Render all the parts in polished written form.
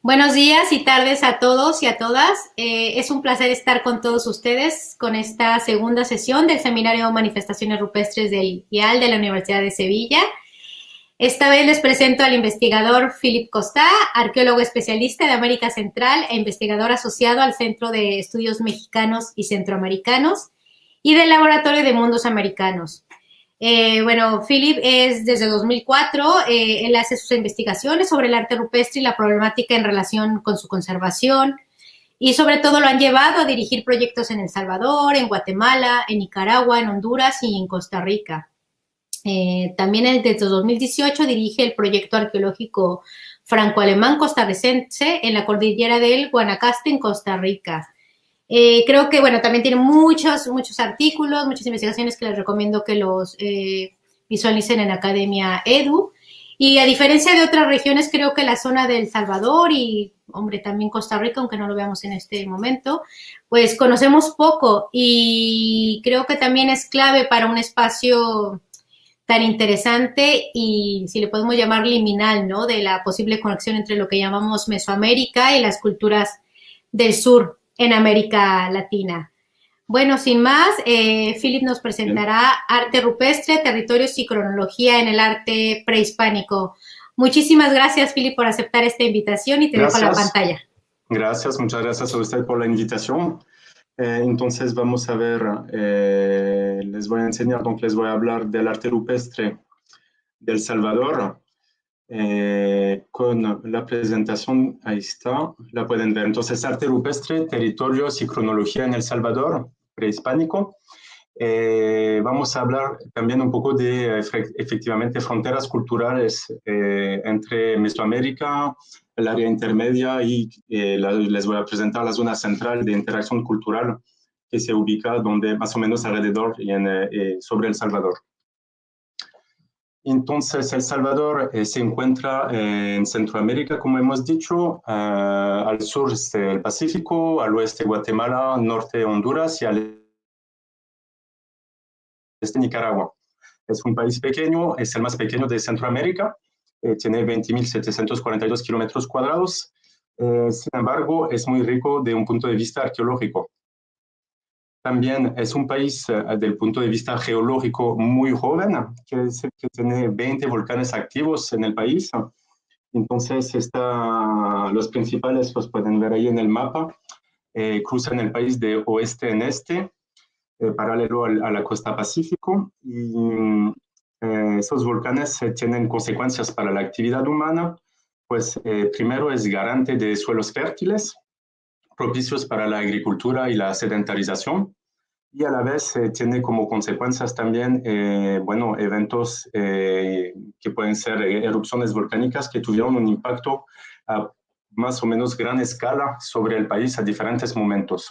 Buenos días y tardes a todos y a todas. Es un placer estar con todos ustedes con esta segunda sesión del Seminario Manifestaciones Rupestres del IAL de la Universidad de Sevilla. Esta vez les presento al investigador Philip Costá, arqueólogo especialista de América Central e investigador asociado al Centro de Estudios Mexicanos y Centroamericanos y del Laboratorio de Mundos Americanos. Philip es desde 2004, él hace sus investigaciones sobre el arte rupestre y la problemática en relación con su conservación, y sobre todo lo han llevado a dirigir proyectos en El Salvador, en Guatemala, en Nicaragua, en Honduras y en Costa Rica. También desde 2018 dirige el proyecto arqueológico franco-alemán costarricense en la cordillera del Guanacaste, en Costa Rica. Creo que, también tiene muchos artículos, muchas investigaciones que les recomiendo que los visualicen en Academia Edu. Y a diferencia de otras regiones, creo que la zona del Salvador y, también Costa Rica, aunque no lo veamos en este momento, pues conocemos poco, y creo que también es clave para un espacio tan interesante y, si le podemos llamar, liminal, ¿no?, de la posible conexión entre lo que llamamos Mesoamérica y las culturas del sur en América Latina. Bueno, sin más, Philip nos Bien. presentará arte rupestre, territorios y cronología en el arte prehispánico. Muchísimas gracias, Philip, por aceptar esta invitación, y te dejo la Gracias, pantalla. gracias, muchas gracias a usted por la invitación. Entonces vamos a ver, les voy a enseñar, les voy a hablar del arte rupestre del Salvador, con la presentación, ahí está, la pueden ver. Entonces, arte rupestre, territorios y cronología en El Salvador, prehispánico. Vamos a hablar también un poco de efectivamente fronteras culturales entre Mesoamérica, el área intermedia, y les voy a presentar la zona central de interacción cultural que se ubica donde más o menos alrededor y sobre El Salvador. Entonces, El Salvador se encuentra en Centroamérica, como hemos dicho, al sur el Pacífico, al oeste Guatemala, norte Honduras y al este Nicaragua. Es un país pequeño, es el más pequeño de Centroamérica, tiene 20.742 kilómetros cuadrados. Sin embargo, es muy rico de un punto de vista arqueológico. También es un país del punto de vista geológico muy joven, que tiene 20 volcanes activos en el país. Entonces, los principales los pueden ver ahí en el mapa. Cruzan el país de oeste en este, paralelo a la costa Pacífico, y esos volcanes tienen consecuencias para la actividad humana. Pues primero es garante de suelos fértiles, propicios para la agricultura y la sedentarización, y a la vez tiene como consecuencias también, eventos que pueden ser erupciones volcánicas que tuvieron un impacto a más o menos gran escala sobre el país a diferentes momentos.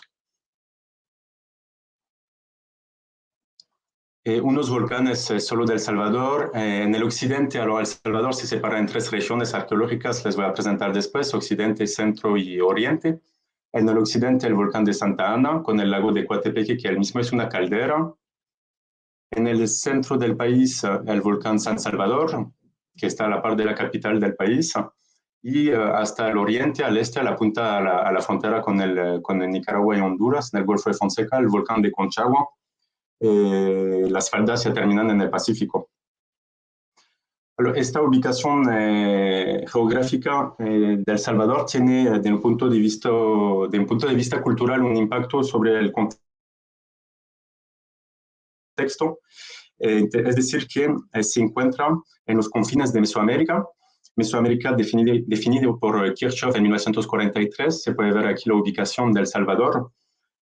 Unos volcanes solo del Salvador. En el occidente, El Salvador se separa en tres regiones arqueológicas, les voy a presentar después: occidente, centro y oriente. En el occidente, el volcán de Santa Ana, con el lago de Coatepeque, que él mismo es una caldera. En el centro del país, el volcán San Salvador, que está a la par de la capital del país. Y hasta el oriente, al este, a la punta, a la frontera con el Nicaragua y Honduras, en el Golfo de Fonseca, el volcán de Conchagua. Las faldas se terminan en el Pacífico. Esta ubicación geográfica de El Salvador tiene, de un punto de vista cultural, un impacto sobre el contexto. Es decir, que se encuentra en los confines de Mesoamérica. Mesoamérica, definido por Kirchhoff en 1943, se puede ver aquí la ubicación de El Salvador.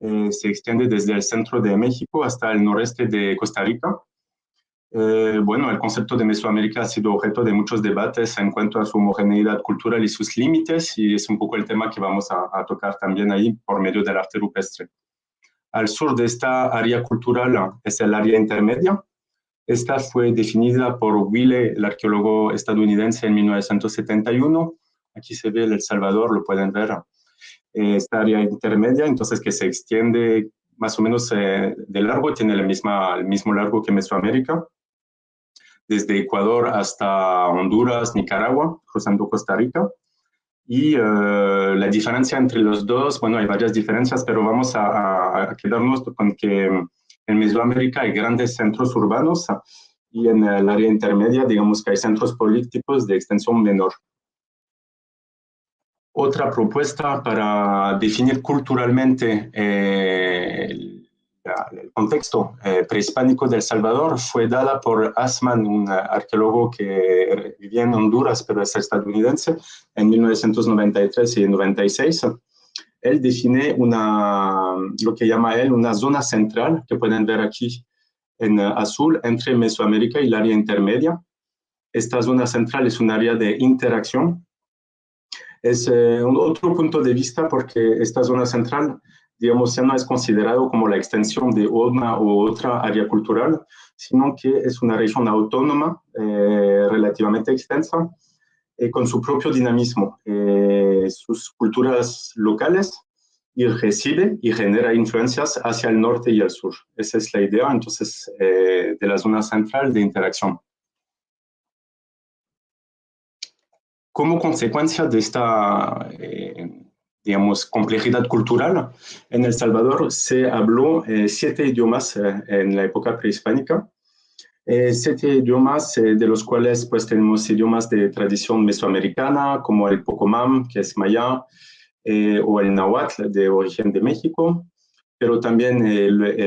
Se extiende desde el centro de México hasta el noreste de Costa Rica. El concepto de Mesoamérica ha sido objeto de muchos debates en cuanto a su homogeneidad cultural y sus límites, y es un poco el tema que vamos a tocar también ahí por medio del arte rupestre. Al sur de esta área cultural es el área intermedia. Esta fue definida por Wille, el arqueólogo estadounidense, en 1971. Aquí se ve El Salvador, lo pueden ver. Esta área intermedia, entonces, que se extiende más o menos de largo, tiene el mismo largo que Mesoamérica, desde Ecuador hasta Honduras, Nicaragua, cruzando Costa Rica. Y la diferencia entre los dos, bueno, hay varias diferencias, pero vamos a quedarnos con que en Mesoamérica hay grandes centros urbanos y en el área intermedia, digamos que hay centros políticos de extensión menor. Otra propuesta para definir culturalmente el contexto prehispánico de El Salvador fue dada por Assmann, un arqueólogo que vivía en Honduras, pero es estadounidense, en 1993 y 96. Él define lo que llama él una zona central, que pueden ver aquí en azul, entre Mesoamérica y el área intermedia. Esta zona central es un área de interacción. Es un otro punto de vista porque esta zona central, digamos, ya no es considerado como la extensión de una u otra área cultural, sino que es una región autónoma relativamente extensa, con su propio dinamismo, sus culturas locales, y recibe y genera influencias hacia el norte y el sur. Esa es la idea, entonces, de la zona central de interacción. Como consecuencia de esta, digamos, complejidad cultural, en El Salvador se habló 7 idiomas en la época prehispánica. 7 idiomas, de los cuales pues tenemos idiomas de tradición mesoamericana, como el Pocomam, que es maya, o el náhuatl, de origen de México, pero también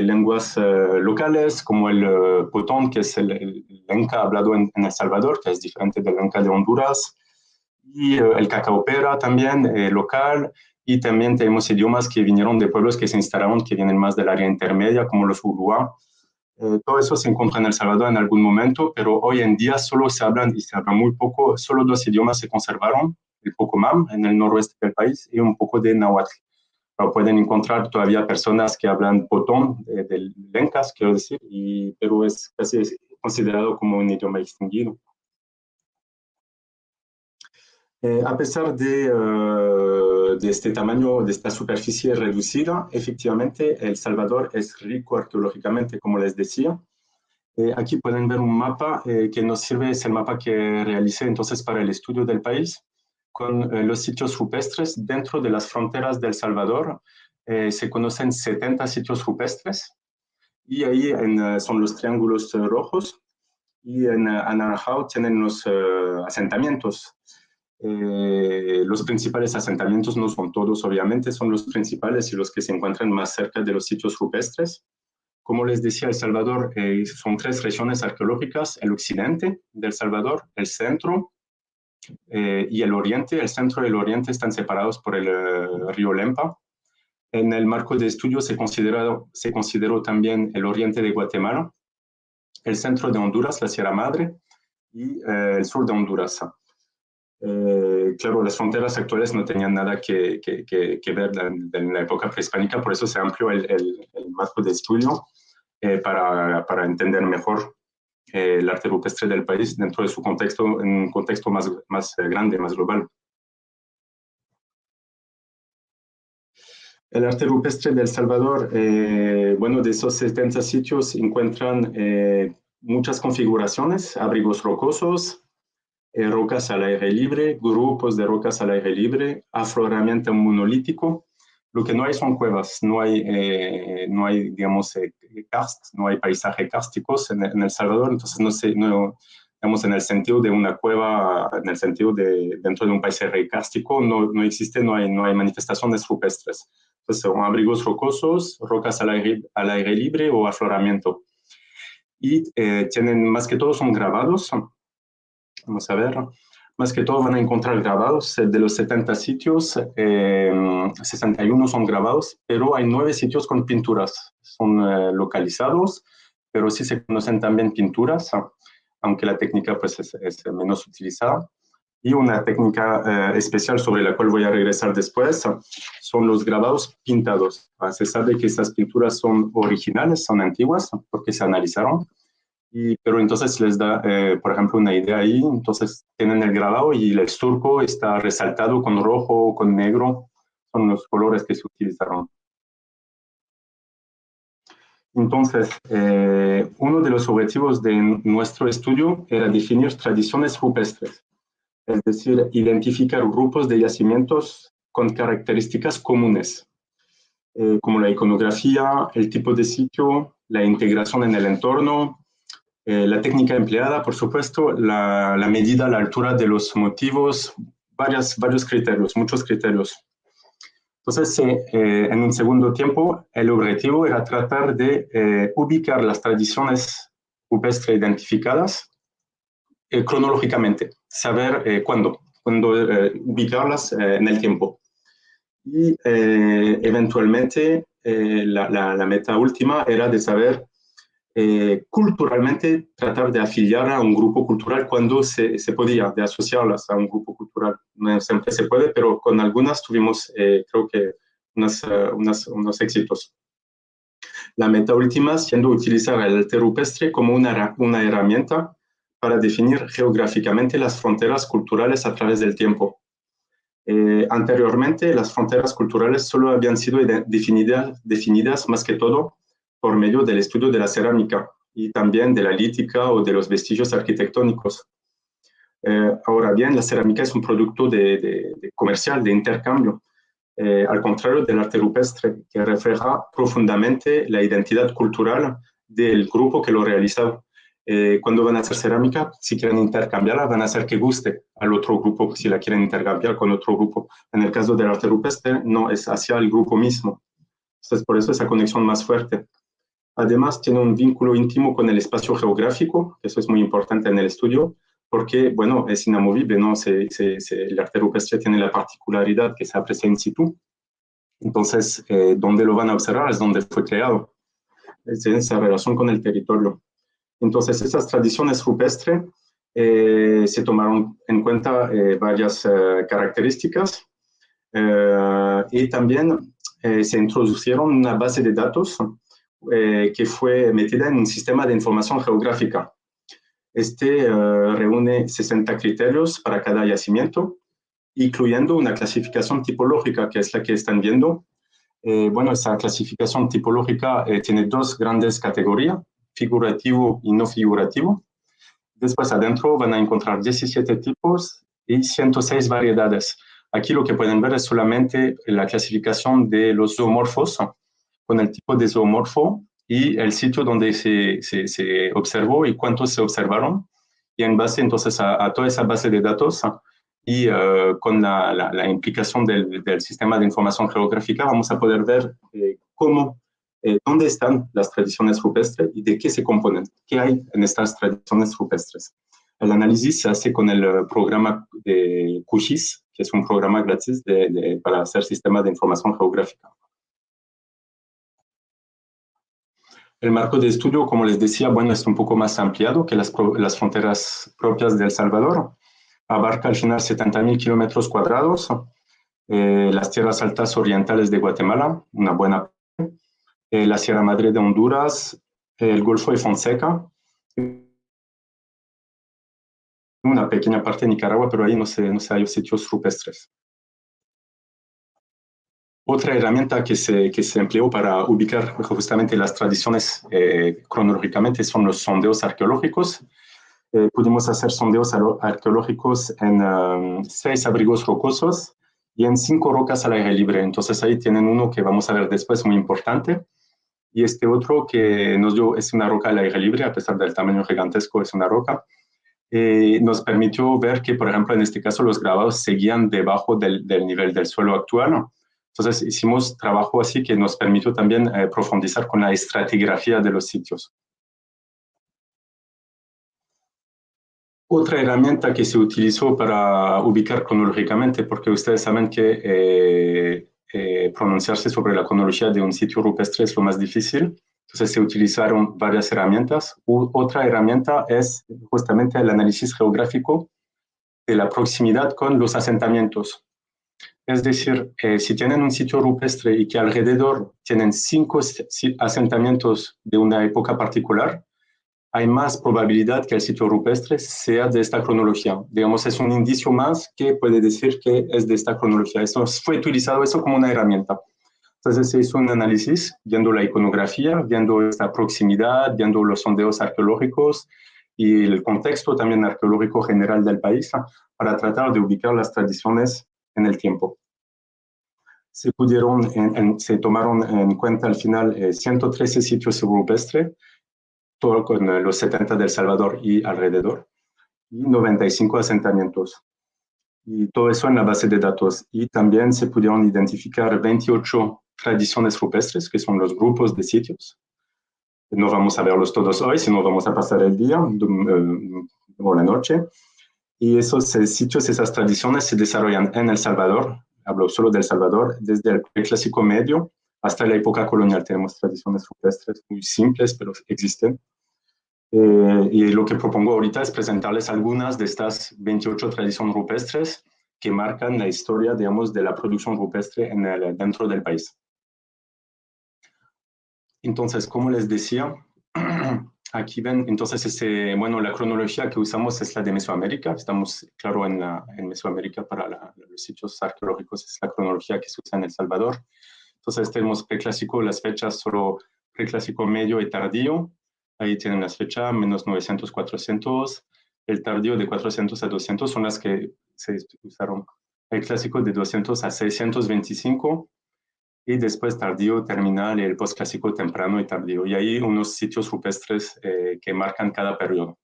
lenguas locales, como el potón, que es el lenca hablado en El Salvador, que es diferente del lenca de Honduras, y el cacaopera también local, y también tenemos idiomas que vinieron de pueblos que se instalaron, que vienen más del área intermedia, como los Urua. Todo eso se encuentra en El Salvador en algún momento, pero hoy en día solo se hablan, y se habla muy poco, solo 2 idiomas se conservaron, el Pocomam en el noroeste del país y un poco de náhuatl. Pero pueden encontrar todavía personas que hablan potón, del lencas, quiero decir, pero es casi considerado como un idioma extinguido. A pesar de este tamaño, de esta superficie reducida, efectivamente El Salvador es rico arqueológicamente, como les decía. Aquí pueden ver un mapa que nos sirve, es el mapa que realicé entonces para el estudio del país, con los sitios rupestres dentro de las fronteras del Salvador. Se conocen 70 sitios rupestres y ahí son los triángulos rojos, y en anaranjado tienen los asentamientos. Los principales asentamientos no son todos, obviamente, son los principales y los que se encuentran más cerca de los sitios rupestres. Como les decía, El Salvador son 3 regiones arqueológicas: el occidente del Salvador, el centro y el oriente. El centro y el oriente están separados por el río Lempa. En el marco de estudio se consideró también el oriente de Guatemala, el centro de Honduras, la Sierra Madre, y el sur de Honduras. Claro, las fronteras actuales no tenían nada que ver en la época prehispánica, por eso se amplió el marco de estudio para entender mejor el arte rupestre del país dentro de su contexto, en un contexto más grande, más global. El arte rupestre de El Salvador, bueno, de esos 70 sitios encuentran muchas configuraciones: abrigos rocosos, rocas al aire libre, grupos de rocas al aire libre, afloramiento monolítico. Lo que no hay son cuevas, no hay digamos, karst, no hay paisaje kársticos en El Salvador, entonces digamos, en el sentido de una cueva, en el sentido de dentro de un paisaje kárstico, no existe, no hay manifestaciones rupestres. Entonces son abrigos rocosos, rocas al aire libre o afloramiento. Y tienen, más que todo, son grabados. Vamos a ver. Más que todo van a encontrar grabados de los 70 sitios, 61 son grabados, pero hay 9 sitios con pinturas. Son localizados, pero sí se conocen también pinturas, aunque la técnica pues es menos utilizada. Y una técnica especial sobre la cual voy a regresar después son los grabados pintados. Se sabe que estas pinturas son originales, son antiguas, porque se analizaron. Pero entonces les da, por ejemplo, una idea ahí. Entonces tienen el grabado y el surco está resaltado con rojo o con negro. Son los colores que se utilizaron. Entonces, uno de los objetivos de nuestro estudio era definir tradiciones rupestres. es decir, identificar grupos de yacimientos con características comunes, como la iconografía, el tipo de sitio, la integración en el entorno, la técnica empleada, por supuesto, la medida, la altura de los motivos, varios criterios, muchos criterios. Entonces, en un segundo tiempo, el objetivo era tratar de ubicar las tradiciones rupestres identificadas cronológicamente, saber cuándo ubicarlas en el tiempo. Y eventualmente la meta última era de saber culturalmente tratar de afiliar a un grupo cultural cuando se podía, de asociarlas a un grupo cultural. No siempre se puede, pero con algunas tuvimos, creo que, unos éxitos. La meta última siendo utilizar el arte rupestre como una herramienta para definir geográficamente las fronteras culturales a través del tiempo. Anteriormente, las fronteras culturales solo habían sido definidas más que todo por medio del estudio de la cerámica y también de la lítica o de los vestigios arquitectónicos. Ahora bien, la cerámica es un producto comercial, de intercambio, al contrario del arte rupestre, que refleja profundamente la identidad cultural del grupo que lo realiza. Cuando van a hacer cerámica, si quieren intercambiarla, van a hacer que guste al otro grupo, si la quieren intercambiar con otro grupo. En el caso del arte rupestre, no, es hacia el grupo mismo. Entonces, por eso esa conexión más fuerte. Además, tiene un vínculo íntimo con el espacio geográfico, eso es muy importante en el estudio, porque, bueno, es inamovible, ¿no? El arte rupestre tiene la particularidad que se aprecia in situ. Entonces, donde lo van a observar es donde fue creado. Es esa relación con el territorio. Entonces, esas tradiciones rupestres se tomaron en cuenta varias características y también se introdujeron una base de datos que fue metida en un sistema de información geográfica. Reúne 60 criterios para cada yacimiento, incluyendo una clasificación tipológica, que es la que están viendo. Bueno, esa clasificación tipológica tiene dos grandes categorías, figurativo y no figurativo. Después adentro van a encontrar 17 tipos y 106 variedades. Aquí lo que pueden ver es solamente la clasificación de los zoomorfos, con el tipo de zoomorfo y el sitio donde se observó y cuántos se observaron. Y en base entonces a toda esa base de datos y con la implicación del sistema de información geográfica, vamos a poder ver dónde están las tradiciones rupestres y de qué se componen, qué hay en estas tradiciones rupestres. El análisis se hace con el programa de QGIS, que es un programa gratis para hacer sistemas de información geográfica. El marco de estudio, como les decía, bueno, es un poco más ampliado que las fronteras propias de El Salvador. Abarca al final 70.000 kilómetros cuadrados, las tierras altas orientales de Guatemala, una buena parte, la Sierra Madre de Honduras, el Golfo de Fonseca, una pequeña parte de Nicaragua, pero ahí no se hay sitios rupestres. Otra herramienta que se empleó para ubicar justamente las tradiciones cronológicamente son los sondeos arqueológicos. Pudimos hacer sondeos arqueológicos en 6 abrigos rocosos y en 5 rocas al aire libre. Entonces ahí tienen uno que vamos a ver después, muy importante. Y este otro que nos dio es una roca al aire libre, a pesar del tamaño gigantesco, es una roca. Nos permitió ver que, por ejemplo, en este caso los grabados seguían debajo del nivel del suelo actual. Entonces hicimos trabajo así que nos permitió también profundizar con la estratigrafía de los sitios. Otra herramienta que se utilizó para ubicar cronológicamente, porque ustedes saben que pronunciarse sobre la cronología de un sitio rupestre es lo más difícil, entonces se utilizaron varias herramientas. Otra herramienta es justamente el análisis geográfico de la proximidad con los asentamientos. Es decir, si tienen un sitio rupestre y que alrededor tienen 5 asentamientos de una época particular, hay más probabilidad que el sitio rupestre sea de esta cronología. Digamos, es un indicio más que puede decir que es de esta cronología. Eso fue utilizado como una herramienta. Entonces se hizo un análisis viendo la iconografía, viendo esta proximidad, viendo los sondeos arqueológicos y el contexto también arqueológico general del país para tratar de ubicar las tradiciones en el tiempo. Se tomaron en cuenta al final 113 sitios rupestres, todo con los 70 del Salvador y alrededor, y 95 asentamientos. Y todo eso en la base de datos. Y también se pudieron identificar 28 tradiciones rupestres, que son los grupos de sitios. No vamos a verlos todos hoy, sino vamos a pasar el día o la noche. Y esos sitios, esas tradiciones se desarrollan en El Salvador, hablo solo del Salvador, desde el Preclásico Medio hasta la época colonial. Tenemos tradiciones rupestres muy simples, pero existen. Y lo que propongo ahorita es presentarles algunas de estas 28 tradiciones rupestres que marcan la historia, digamos, de la producción rupestre dentro del país. Entonces, como les decía, aquí ven, entonces, bueno, la cronología que usamos es la de Mesoamérica. Estamos, claro, en Mesoamérica para los sitios arqueológicos, es la cronología que se usa en El Salvador. Entonces, tenemos preclásico, las fechas solo preclásico medio y tardío. Ahí tienen las fechas, menos 900, 400. El tardío de 400 a 200 son las que se usaron. El clásico de 200 a 625. Y después tardío, terminal, y el postclásico temprano y tardío. Y hay unos sitios rupestres que marcan cada periodo.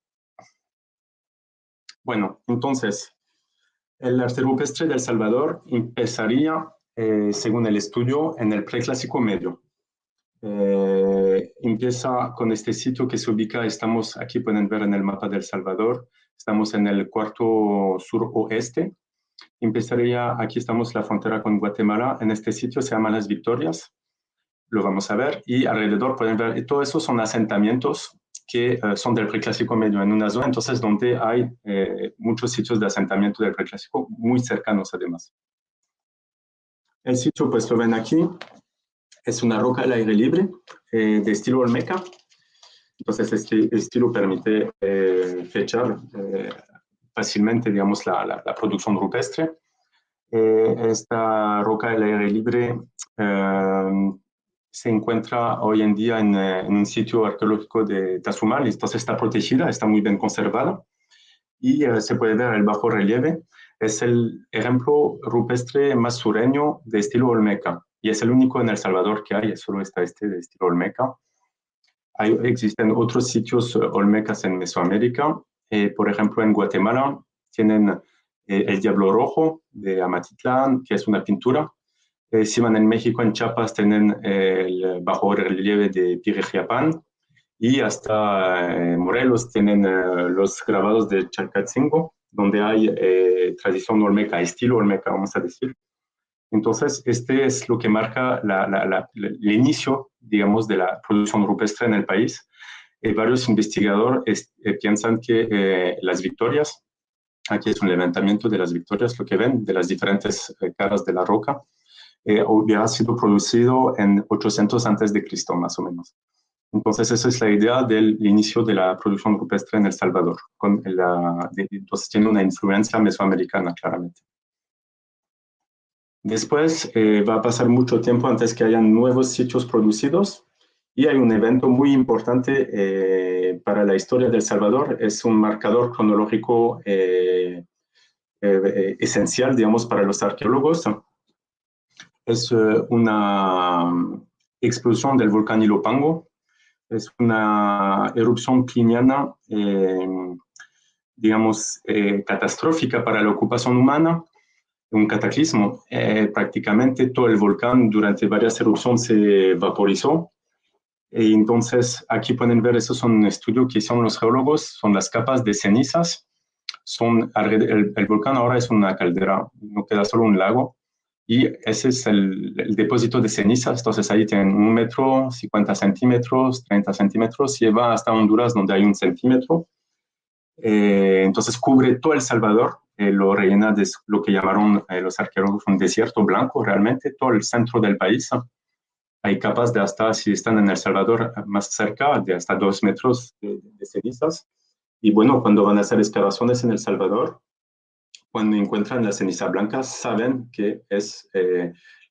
Bueno, entonces, el arte rupestre de El Salvador empezaría, según el estudio, en el preclásico medio. Empieza con este sitio que se ubica, aquí pueden ver en el mapa de El Salvador, estamos en el cuarto suroeste. Empezaría, aquí estamos la frontera con Guatemala, en este sitio se llama Las Victorias, lo vamos a ver, y alrededor pueden ver, y todo eso son asentamientos que son del preclásico medio en una zona, entonces donde hay muchos sitios de asentamiento del preclásico, muy cercanos además. El sitio, pues lo ven aquí, es una roca al aire libre de estilo olmeca. Entonces, este estilo permite fechar fácilmente, digamos, la producción rupestre. Esta roca al aire libre se encuentra hoy en día en un sitio arqueológico de Tazumal, entonces está protegida, está muy bien conservada y se puede ver el bajo relieve. Es el ejemplo rupestre más sureño de estilo olmeca y es el único en El Salvador que hay, solo está este de estilo olmeca. Existen otros sitios olmecas en Mesoamérica, por ejemplo en Guatemala tienen el Diablo Rojo de Amatitlán, que es una pintura. Si van en México, en Chiapas, tienen el bajo relieve de Pirejiapan y hasta Morelos tienen los grabados de Chalcatzingo, donde hay tradición olmeca, estilo olmeca, vamos a decir. Entonces, este es lo que marca el inicio, digamos, de la producción rupestre en el país. Varios investigadores piensan que las victorias, aquí es un levantamiento de las victorias, lo que ven, de las diferentes caras de la roca, hubiera sido producido en 800 antes de Cristo, más o menos. Entonces, esa es la idea del inicio de la producción rupestre en El Salvador. Entonces, tiene una influencia mesoamericana, claramente. Después va a pasar mucho tiempo antes que hayan nuevos sitios producidos y hay un evento muy importante para la historia de El Salvador. Es un marcador cronológico esencial, digamos, para los arqueólogos. Es una explosión del volcán Ilopango. Es una erupción pliniana, digamos, catastrófica para la ocupación humana. Un cataclismo. Prácticamente todo el volcán durante varias erupciones se vaporizó. Y entonces aquí pueden ver, esos son un estudio que hicieron los geólogos, son las capas de cenizas. El volcán ahora es una caldera, no queda solo un lago. Y ese es el depósito de cenizas. Entonces ahí tienen 1 metro, 50 centímetros, 30 centímetros, lleva hasta Honduras donde hay 1 centímetro. Entonces cubre todo El Salvador, lo rellena de lo que llamaron los arqueólogos un desierto blanco, realmente todo el centro del país. Hay capas de hasta, si están en El Salvador más cerca, de hasta 2 metros de cenizas. Y bueno, cuando van a hacer excavaciones en El Salvador, cuando encuentran la ceniza blanca, saben que es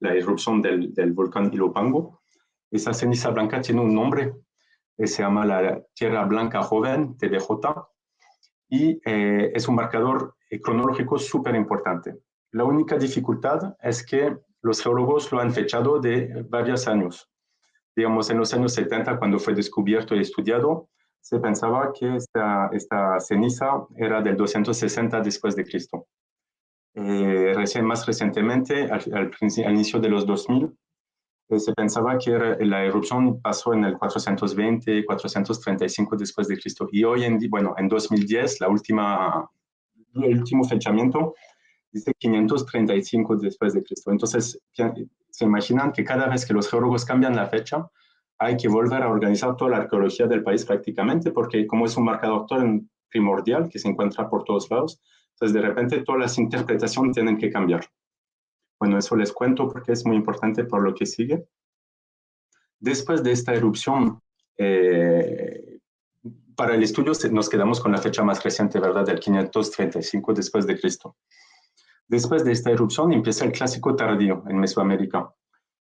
la erupción del volcán Ilopango. Esa ceniza blanca tiene un nombre, se llama la Tierra Blanca Joven, TBJ, y es un marcador cronológico súper importante. La única dificultad es que los geólogos lo han fechado de varios años. Digamos, en los años 70, cuando fue descubierto y estudiado, se pensaba que esta ceniza era del 260 después de Cristo. Más recientemente, al inicio de los 2000, se pensaba que la erupción pasó en el 420, 435 después de Cristo. Y hoy en día, bueno, en 2010, el último fechamiento dice 535 después de Cristo. Entonces, se imaginan que cada vez que los geólogos cambian la fecha, hay que volver a organizar toda la arqueología del país prácticamente, porque como es un marcador primordial que se encuentra por todos lados, entonces de repente todas las interpretaciones tienen que cambiar. Bueno, eso les cuento porque es muy importante por lo que sigue. Después de esta erupción, para el estudio nos quedamos con la fecha más reciente, ¿verdad? Del 535 después de Cristo. Después de esta erupción empieza el clásico tardío en Mesoamérica.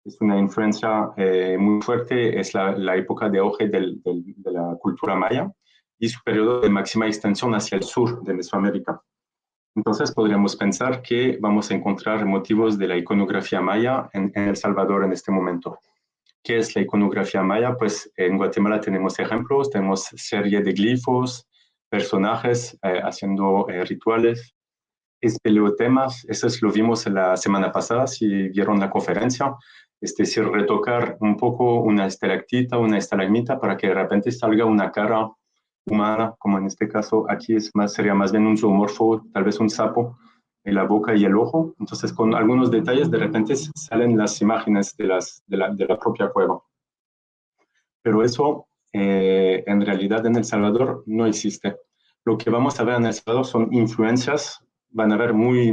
Es una influencia muy fuerte, es la época de auge de la cultura maya y su periodo de máxima extensión hacia el sur de Mesoamérica. Entonces podríamos pensar que vamos a encontrar motivos de la iconografía maya en El Salvador en este momento. ¿Qué es la iconografía maya? Pues en Guatemala tenemos ejemplos, tenemos serie de glifos, personajes haciendo rituales, espeleotemas, eso lo vimos la semana pasada, si vieron la conferencia, es decir, retocar un poco una estalactita, una estalagmita para que de repente salga una cara humana, como en este caso aquí sería más bien un zoomorfo, tal vez un sapo, en la boca y el ojo. Entonces, con algunos detalles, de repente salen las imágenes de la propia cueva. Pero eso, en realidad, en El Salvador no existe. Lo que vamos a ver en El Salvador son influencias, van a ver muy,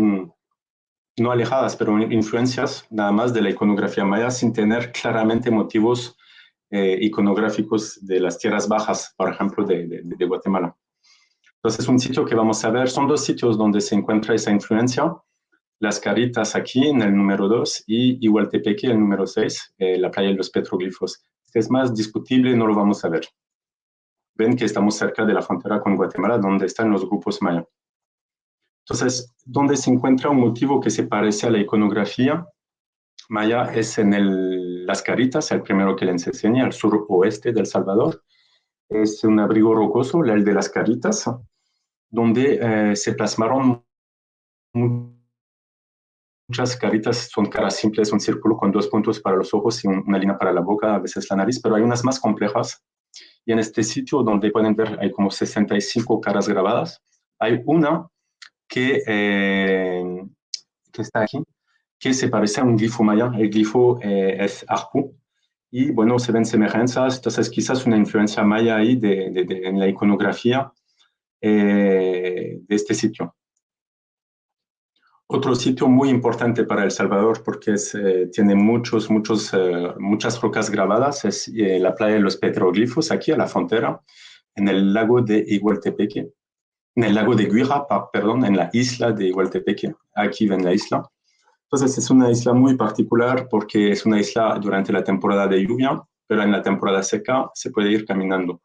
no alejadas, pero influencias nada más de la iconografía maya sin tener claramente motivos iconográficos de las tierras bajas, por ejemplo, de Guatemala. Entonces, un sitio que vamos a ver, son dos sitios donde se encuentra esa influencia, Las Caritas aquí en el número 2 y Igualtepeque el número 6, la playa de los petroglifos. Es más discutible, no lo vamos a ver. Ven que estamos cerca de la frontera con Guatemala, donde están los grupos maya. Entonces, donde se encuentra un motivo que se parece a la iconografía maya es en Las Caritas, el primero que les enseñé, al suroeste de El Salvador. Es un abrigo rocoso, el de Las Caritas, donde se plasmaron muchas caritas, son caras simples, un círculo con 2 puntos para los ojos y una línea para la boca, a veces la nariz, pero hay unas más complejas. Y en este sitio, donde pueden ver, hay como 65 caras grabadas. Hay una que está aquí, que se parece a un glifo maya. El glifo es Arpu. Y bueno, se ven semejanzas, entonces quizás una influencia maya ahí en la iconografía de este sitio. Otro sitio muy importante para El Salvador, porque tiene muchas rocas grabadas, es la playa de los petroglifos, aquí a la frontera, en el lago de Igualtepeque, en el lago de Guira, perdón, en la isla de Igualtepeque, aquí ven la isla. Entonces es una isla muy particular porque es una isla durante la temporada de lluvia, pero en la temporada seca se puede ir caminando.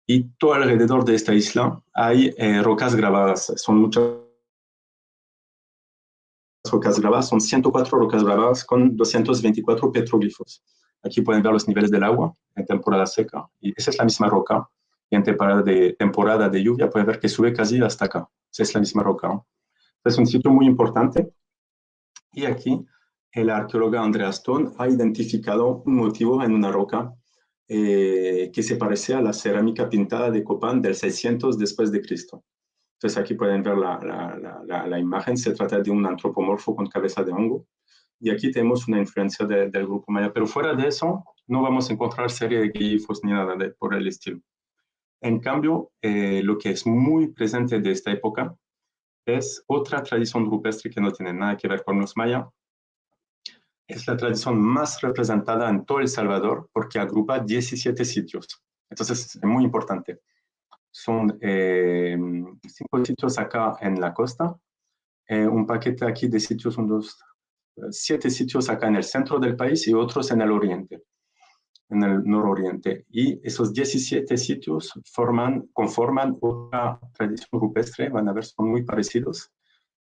Y todo alrededor de esta isla hay rocas grabadas, son muchas rocas grabadas, son 104 rocas grabadas con 224 petroglifos. Aquí pueden ver los niveles del agua en temporada seca, y esa es la misma roca. Y en temporada de lluvia pueden ver que sube casi hasta acá. Esa es la misma roca. Es un sitio muy importante. Y aquí el arqueólogo Andrea Stone ha identificado un motivo en una roca que se parece a la cerámica pintada de Copán del 600 después de Cristo. Entonces aquí pueden ver la imagen, se trata de un antropomorfo con cabeza de hongo. Y aquí tenemos una influencia del grupo maya, pero fuera de eso no vamos a encontrar serie de glifos ni nada por el estilo. En cambio, lo que es muy presente de esta época es otra tradición rupestre que no tiene nada que ver con los mayas. Es la tradición más representada en todo El Salvador porque agrupa 17 sitios. Entonces es muy importante. Son 5 sitios acá en la costa, un paquete aquí de sitios, 7 sitios acá en el centro del país y otros en el oriente. en el nororiente. Y esos 17 sitios conforman otra tradición rupestre, van a ver, son muy parecidos,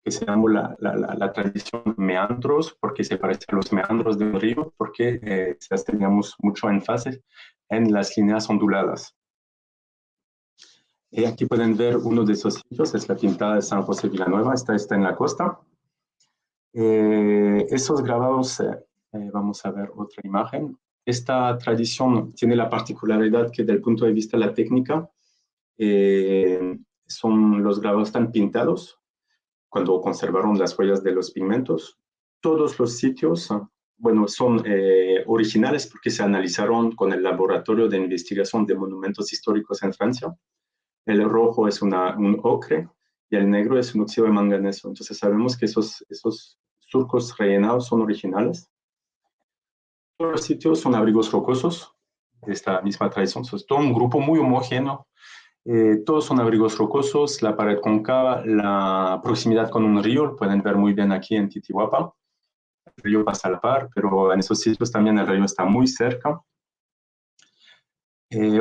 que se llama la tradición meandros, porque se parece a los meandros del río, porque teníamos mucho énfasis en las líneas onduladas. Y aquí pueden ver uno de esos sitios, es la Pintada de San José Villanueva, está en la costa. Esos grabados, vamos a ver otra imagen. Esta tradición tiene la particularidad que desde el punto de vista de la técnica, los grabados están pintados cuando conservaron las huellas de los pigmentos. Todos los sitios, bueno, son originales porque se analizaron con el Laboratorio de Investigación de Monumentos Históricos en Francia. El rojo es un ocre y el negro es un óxido de manganeso. Entonces sabemos que esos surcos rellenados son originales. Todos los sitios son abrigos rocosos de esta misma tradición. Es todo un grupo muy homogéneo. Todos son abrigos rocosos, la pared cóncava, la proximidad con un río, lo pueden ver muy bien aquí en Titihuapa. El río pasa a la par, pero en esos sitios también el río está muy cerca.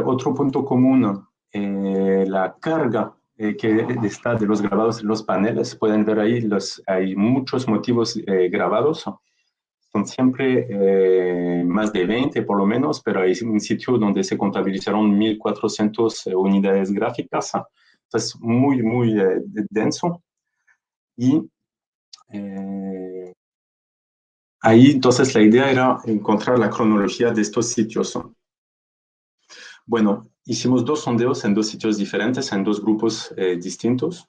Otro punto común, la carga que está de los grabados en los paneles. Pueden ver ahí, hay muchos motivos grabados. Son siempre más de 20 por lo menos, pero hay un sitio donde se contabilizaron 1.400 unidades gráficas. Entonces, muy, muy denso. Y ahí, entonces, la idea era encontrar la cronología de estos sitios. Bueno, hicimos 2 sondeos en 2 sitios diferentes, en 2 grupos distintos.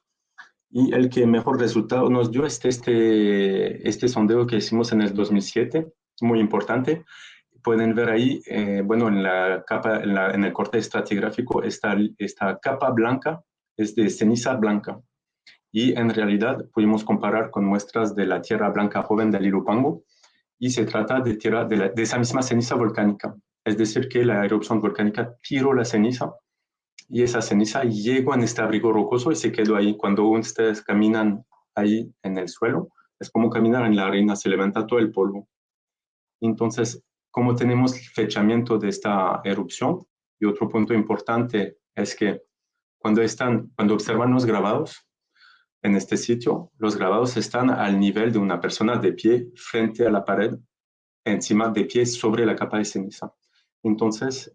Y el que mejor resultado nos dio es este sondeo que hicimos en el 2007, muy importante. Pueden ver ahí, bueno, en la capa, en el corte estratigráfico, esta capa blanca es de ceniza blanca. Y en realidad pudimos comparar con muestras de la tierra blanca joven del Ilopango, y se trata de tierra de esa misma ceniza volcánica. Es decir, que la erupción volcánica tiró la ceniza y esa ceniza llegó en este abrigo rocoso y se quedó ahí. Cuando ustedes caminan ahí en el suelo, es como caminar en la arena, se levanta todo el polvo. Entonces, como tenemos fechamiento de esta erupción, y otro punto importante es que cuando observan los grabados en este sitio, los grabados están al nivel de una persona de pie frente a la pared, encima de pie sobre la capa de ceniza. Entonces,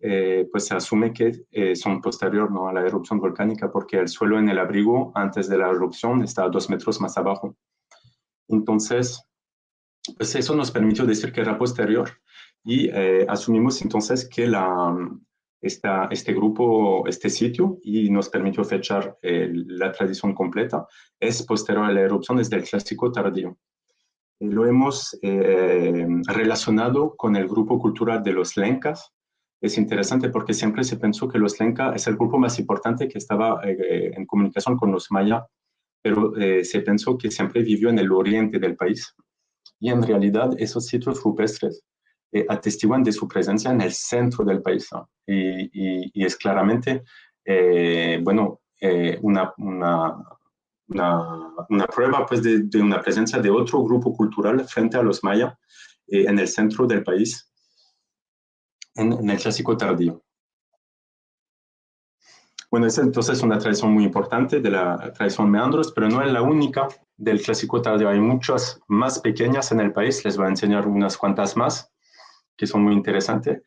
pues se asume que son posterior, ¿no?, a la erupción volcánica, porque el suelo en el abrigo antes de la erupción está a 2 metros más abajo. Entonces, pues eso nos permitió decir que era posterior y asumimos entonces que este grupo, este sitio, y nos permitió fechar la tradición completa, es posterior a la erupción desde el Clásico tardío. Lo hemos relacionado con el grupo cultural de los Lencas. Es interesante porque siempre se pensó que los Lenca es el grupo más importante que estaba en comunicación con los Maya, pero se pensó que siempre vivió en el oriente del país. Y en realidad esos sitios rupestres atestiguan de su presencia en el centro del país, ¿no? Y es claramente, bueno, una prueba pues, de una presencia de otro grupo cultural frente a los maya en el centro del país, en el Clásico tardío. Bueno, es entonces una tradición muy importante de la tradición meandros, pero no es la única del Clásico tardío. Hay muchas más pequeñas en el país, les voy a enseñar unas cuantas más que son muy interesantes.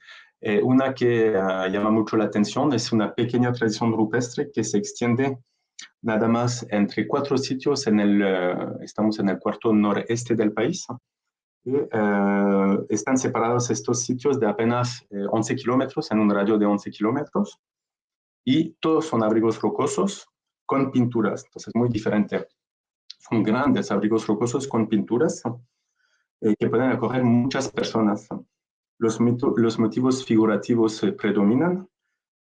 Una que llama mucho la atención es una pequeña tradición rupestre que se extiende nada más entre 4 sitios, estamos en el cuarto noreste del país. Y, están separados estos sitios de apenas 11 kilómetros, en un radio de 11 kilómetros, y todos son abrigos rocosos con pinturas, entonces muy diferente. Son grandes abrigos rocosos con pinturas que pueden acoger muchas personas. Los motivos figurativos predominan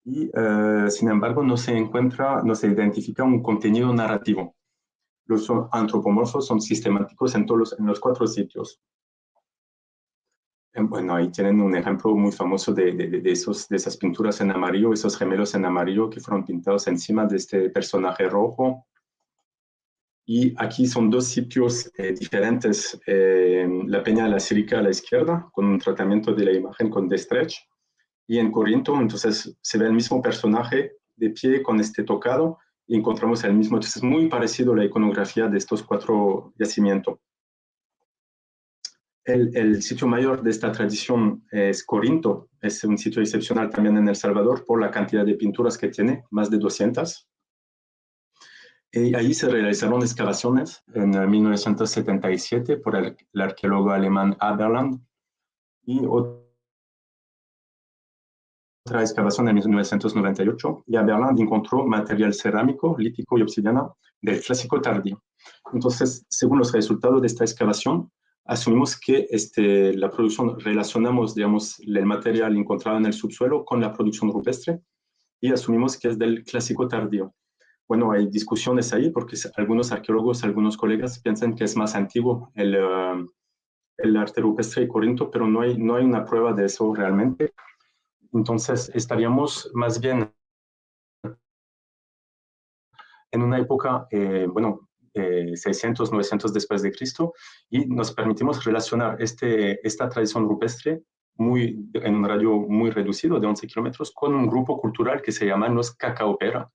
y, sin embargo, no se identifica un contenido narrativo. Los antropomorfos son sistemáticos en los 4 sitios. Bueno, ahí tienen un ejemplo muy famoso de esas pinturas en amarillo, esos gemelos en amarillo que fueron pintados encima de este personaje rojo. Y aquí son 2 sitios diferentes. La Peña de la Sirica a la izquierda, con un tratamiento de la imagen con Destretch, Y en Corinto, entonces se ve el mismo personaje de pie con este tocado y encontramos el mismo. Entonces es muy parecido la iconografía de estos 4 yacimientos. El sitio mayor de esta tradición es Corinto. Es un sitio excepcional también en El Salvador por la cantidad de pinturas que tiene, más de 200. Y ahí se realizaron excavaciones en 1977 por el arqueólogo alemán Aberland y otra excavación en 1998, y Aberland encontró material cerámico, lítico y obsidiana del Clásico tardío. Entonces, según los resultados de esta excavación, asumimos que la producción, relacionamos, digamos, el material encontrado en el subsuelo con la producción rupestre y asumimos que es del Clásico tardío. Bueno, hay discusiones ahí porque algunos arqueólogos, algunos colegas piensan que es más antiguo el arte rupestre de Corinto, pero no hay una prueba de eso realmente. Entonces, estaríamos más bien en una época, 600, 900 después de Cristo, y nos permitimos relacionar esta tradición rupestre en un radio muy reducido de 11 kilómetros con un grupo cultural que se llama los Cacaopera,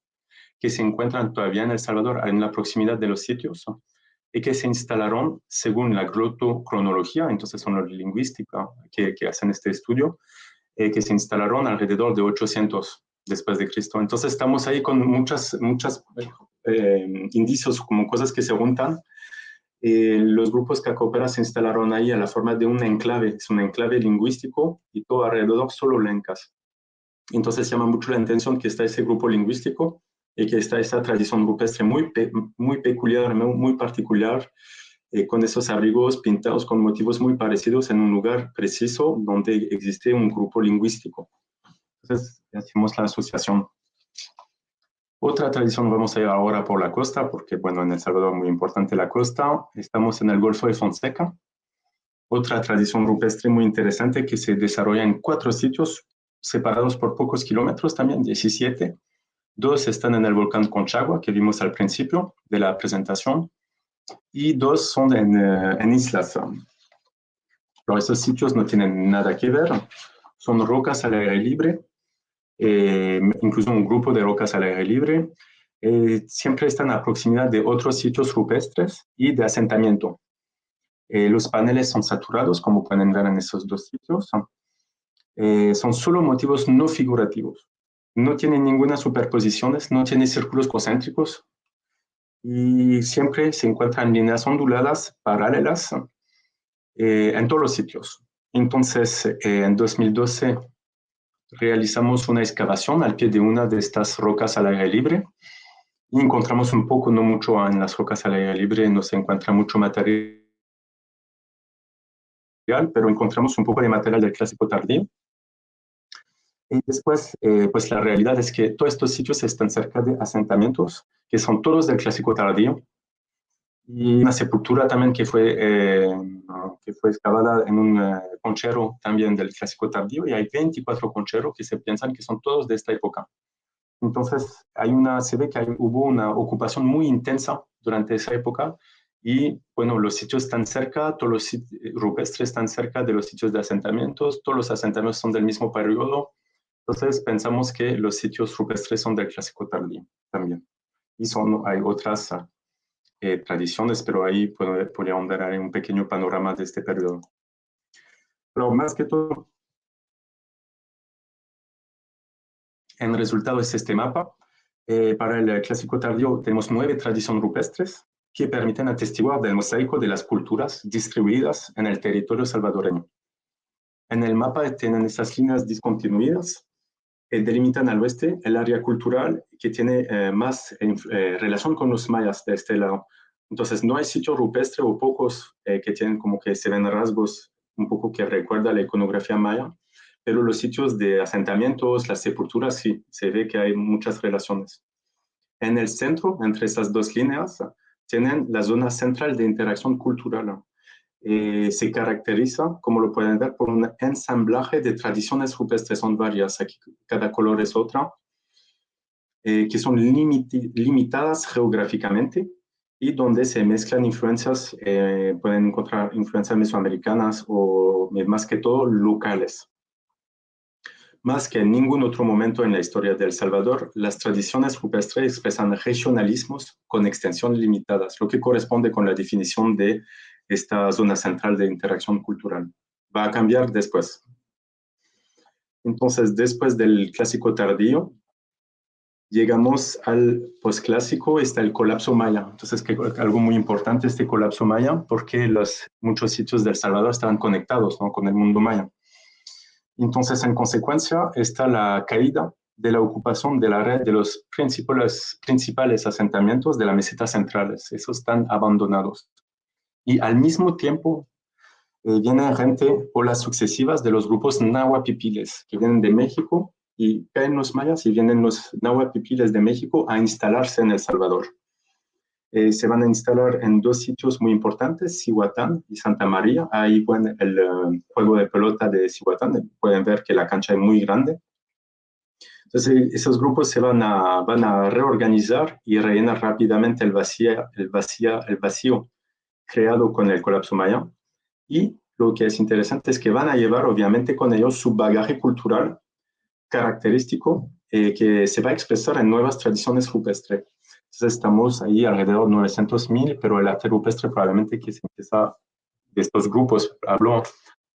que se encuentran todavía en El Salvador, en la proximidad de los sitios, y que se instalaron según la glotocronología, entonces son los lingüísticos que hacen este estudio, que se instalaron alrededor de 800 después de Cristo. Entonces estamos ahí con muchas indicios, como cosas que se juntan. Los grupos Cacaopera se instalaron ahí a la forma de un enclave, es un enclave lingüístico y todo alrededor solo lencas. Entonces llama mucho la atención que está ese grupo lingüístico y que está esa tradición rupestre muy peculiar, muy particular, con esos abrigos pintados con motivos muy parecidos en un lugar preciso donde existe un grupo lingüístico. Entonces, hacemos la asociación. Otra tradición, vamos a ir ahora por la costa, porque, bueno, en El Salvador es muy importante la costa. Estamos en el Golfo de Fonseca. Otra tradición rupestre muy interesante que se desarrolla en 4 sitios separados por pocos kilómetros, también 17. 2 están en el volcán Conchagua, que vimos al principio de la presentación, y 2 son en islas. Pero esos sitios no tienen nada que ver, son rocas al aire libre, incluso un grupo de rocas al aire libre, siempre están a proximidad de otros sitios rupestres y de asentamiento. Los paneles son saturados, como pueden ver en esos 2 sitios. Son solo motivos no figurativos. No tienen ninguna superposiciones, no tienen círculos concéntricos y siempre se encuentran líneas onduladas paralelas en todos los sitios. Entonces, en 2012 realizamos una excavación al pie de una de estas rocas al aire libre y encontramos un poco, no mucho, en las rocas al aire libre no se encuentra mucho material, pero encontramos un poco de material del Clásico tardío. Y después, pues la realidad es que todos estos sitios están cerca de asentamientos que son todos del Clásico tardío, y una sepultura también que fue excavada en un conchero también del Clásico tardío, y hay 24 concheros que se piensan que son todos de esta época. Entonces, se ve que hubo una ocupación muy intensa durante esa época, y bueno, los sitios están cerca, todos los sitios rupestres están cerca de los sitios de asentamientos, todos los asentamientos son del mismo periodo. Entonces, pensamos que los sitios rupestres son del Clásico tardío también. Y hay otras tradiciones, pero ahí podríamos dar un pequeño panorama de este periodo. Pero más que todo, en resultado es este mapa. Para el Clásico tardío tenemos 9 tradiciones rupestres que permiten atestiguar del mosaico de las culturas distribuidas en el territorio salvadoreño. En el mapa tienen esas líneas discontinuidas que delimitan al oeste el área cultural que tiene más relación con los mayas de este lado. Entonces, no hay sitio rupestre o pocos que tienen como que se ven rasgos un poco que recuerda la iconografía maya, pero los sitios de asentamientos, las sepulturas, sí, se ve que hay muchas relaciones. En el centro, entre esas 2 líneas, tienen la zona central de interacción cultural. Se caracteriza, como lo pueden ver, por un ensamblaje de tradiciones rupestres, son varias, aquí cada color es otra, que son limitadas geográficamente y donde se mezclan influencias, pueden encontrar influencias mesoamericanas o más que todo locales. más que en ningún otro momento en la historia de El Salvador, las tradiciones rupestres expresan regionalismos con extensión limitadas, lo que corresponde con la definición de esta zona central de interacción cultural. Va a cambiar después. Entonces, después del clásico tardío, llegamos al posclásico, está el colapso maya. Entonces, algo muy importante este colapso maya, porque muchos sitios de El Salvador estaban conectados, ¿no?, con el mundo maya. Entonces, en consecuencia, está la caída de la ocupación de la red de los principales asentamientos de la meseta centrales. Esos están abandonados. Y al mismo tiempo, vienen olas sucesivas de los grupos nahuapipiles, que vienen de México, y caen los mayas y vienen los nahuapipiles de México a instalarse en El Salvador. Se van a instalar en dos sitios muy importantes, Cihuatán y Santa María. Ahí pueden el juego de pelota de Cihuatán, pueden ver que la cancha es muy grande. Entonces, esos grupos se van a reorganizar y rellenar rápidamente el vacío creado con el colapso maya. Y lo que es interesante es que van a llevar, obviamente, con ellos su bagaje cultural característico que se va a expresar en nuevas tradiciones rupestres. Entonces estamos ahí alrededor de 900.000, pero el arte rupestre probablemente que se empieza de estos grupos, hablo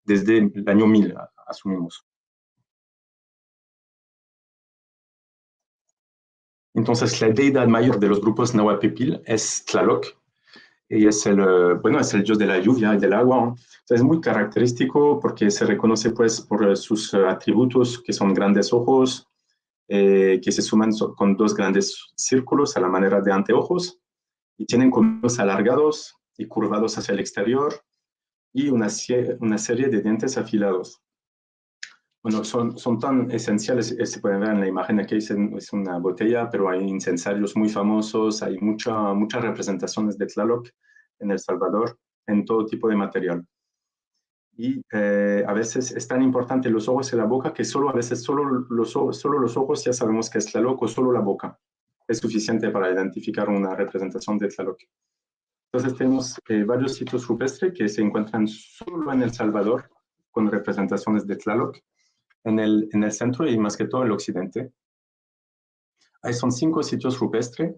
desde el año 1000, asumimos. Entonces la deidad mayor de los grupos nahuapipil es Tlaloc, y es el dios de la lluvia y del agua. Entonces, es muy característico porque se reconoce pues por sus atributos, que son grandes ojos, que se suman con dos grandes círculos a la manera de anteojos, y tienen colmillos alargados y curvados hacia el exterior, y una serie de dientes afilados. Bueno, son tan esenciales, se pueden ver en la imagen aquí, es una botella, pero hay incensarios muy famosos, hay muchas representaciones de Tlaloc en El Salvador, en todo tipo de material. Y a veces es tan importante los ojos y la boca que a veces solo los ojos ya sabemos que es Tlaloc, o solo la boca es suficiente para identificar una representación de Tlaloc. Entonces tenemos varios sitios rupestres que se encuentran solo en El Salvador con representaciones de Tlaloc, en el centro y más que todo en el occidente. Ahí son 5 sitios rupestres,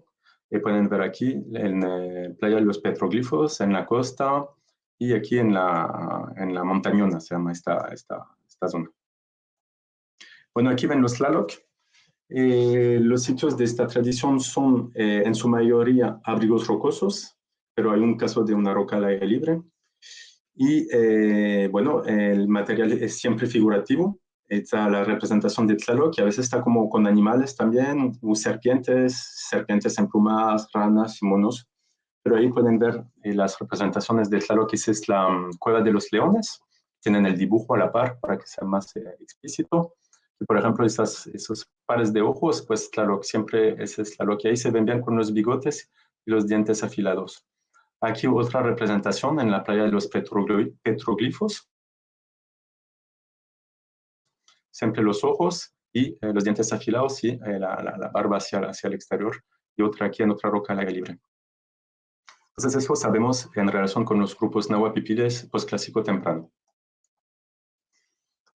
pueden ver aquí en Playa de los Petroglifos, en la costa, y aquí en la montañona se llama esta zona. Bueno, aquí ven los Tlaloc. Los sitios de esta tradición son en su mayoría abrigos rocosos, pero hay un caso de una roca al aire libre. Y bueno, el material es siempre figurativo. Está la representación de Tlaloc, que a veces está como con animales también, serpientes emplumadas, ranas y monos. Pero ahí pueden ver las representaciones de Tlaloc, que es la Cueva de los Leones. Tienen el dibujo a la par para que sea más explícito. Y por ejemplo, esos pares de ojos, pues Tlaloc siempre es Tlaloc. Y ahí se ven bien con los bigotes y los dientes afilados. Aquí otra representación en la playa de los petroglifos. Siempre los ojos y los dientes afilados y la barba hacia el exterior. Y otra aquí en otra roca al aire libre. Entonces eso sabemos en relación con los grupos nahuapipiles posclásico temprano.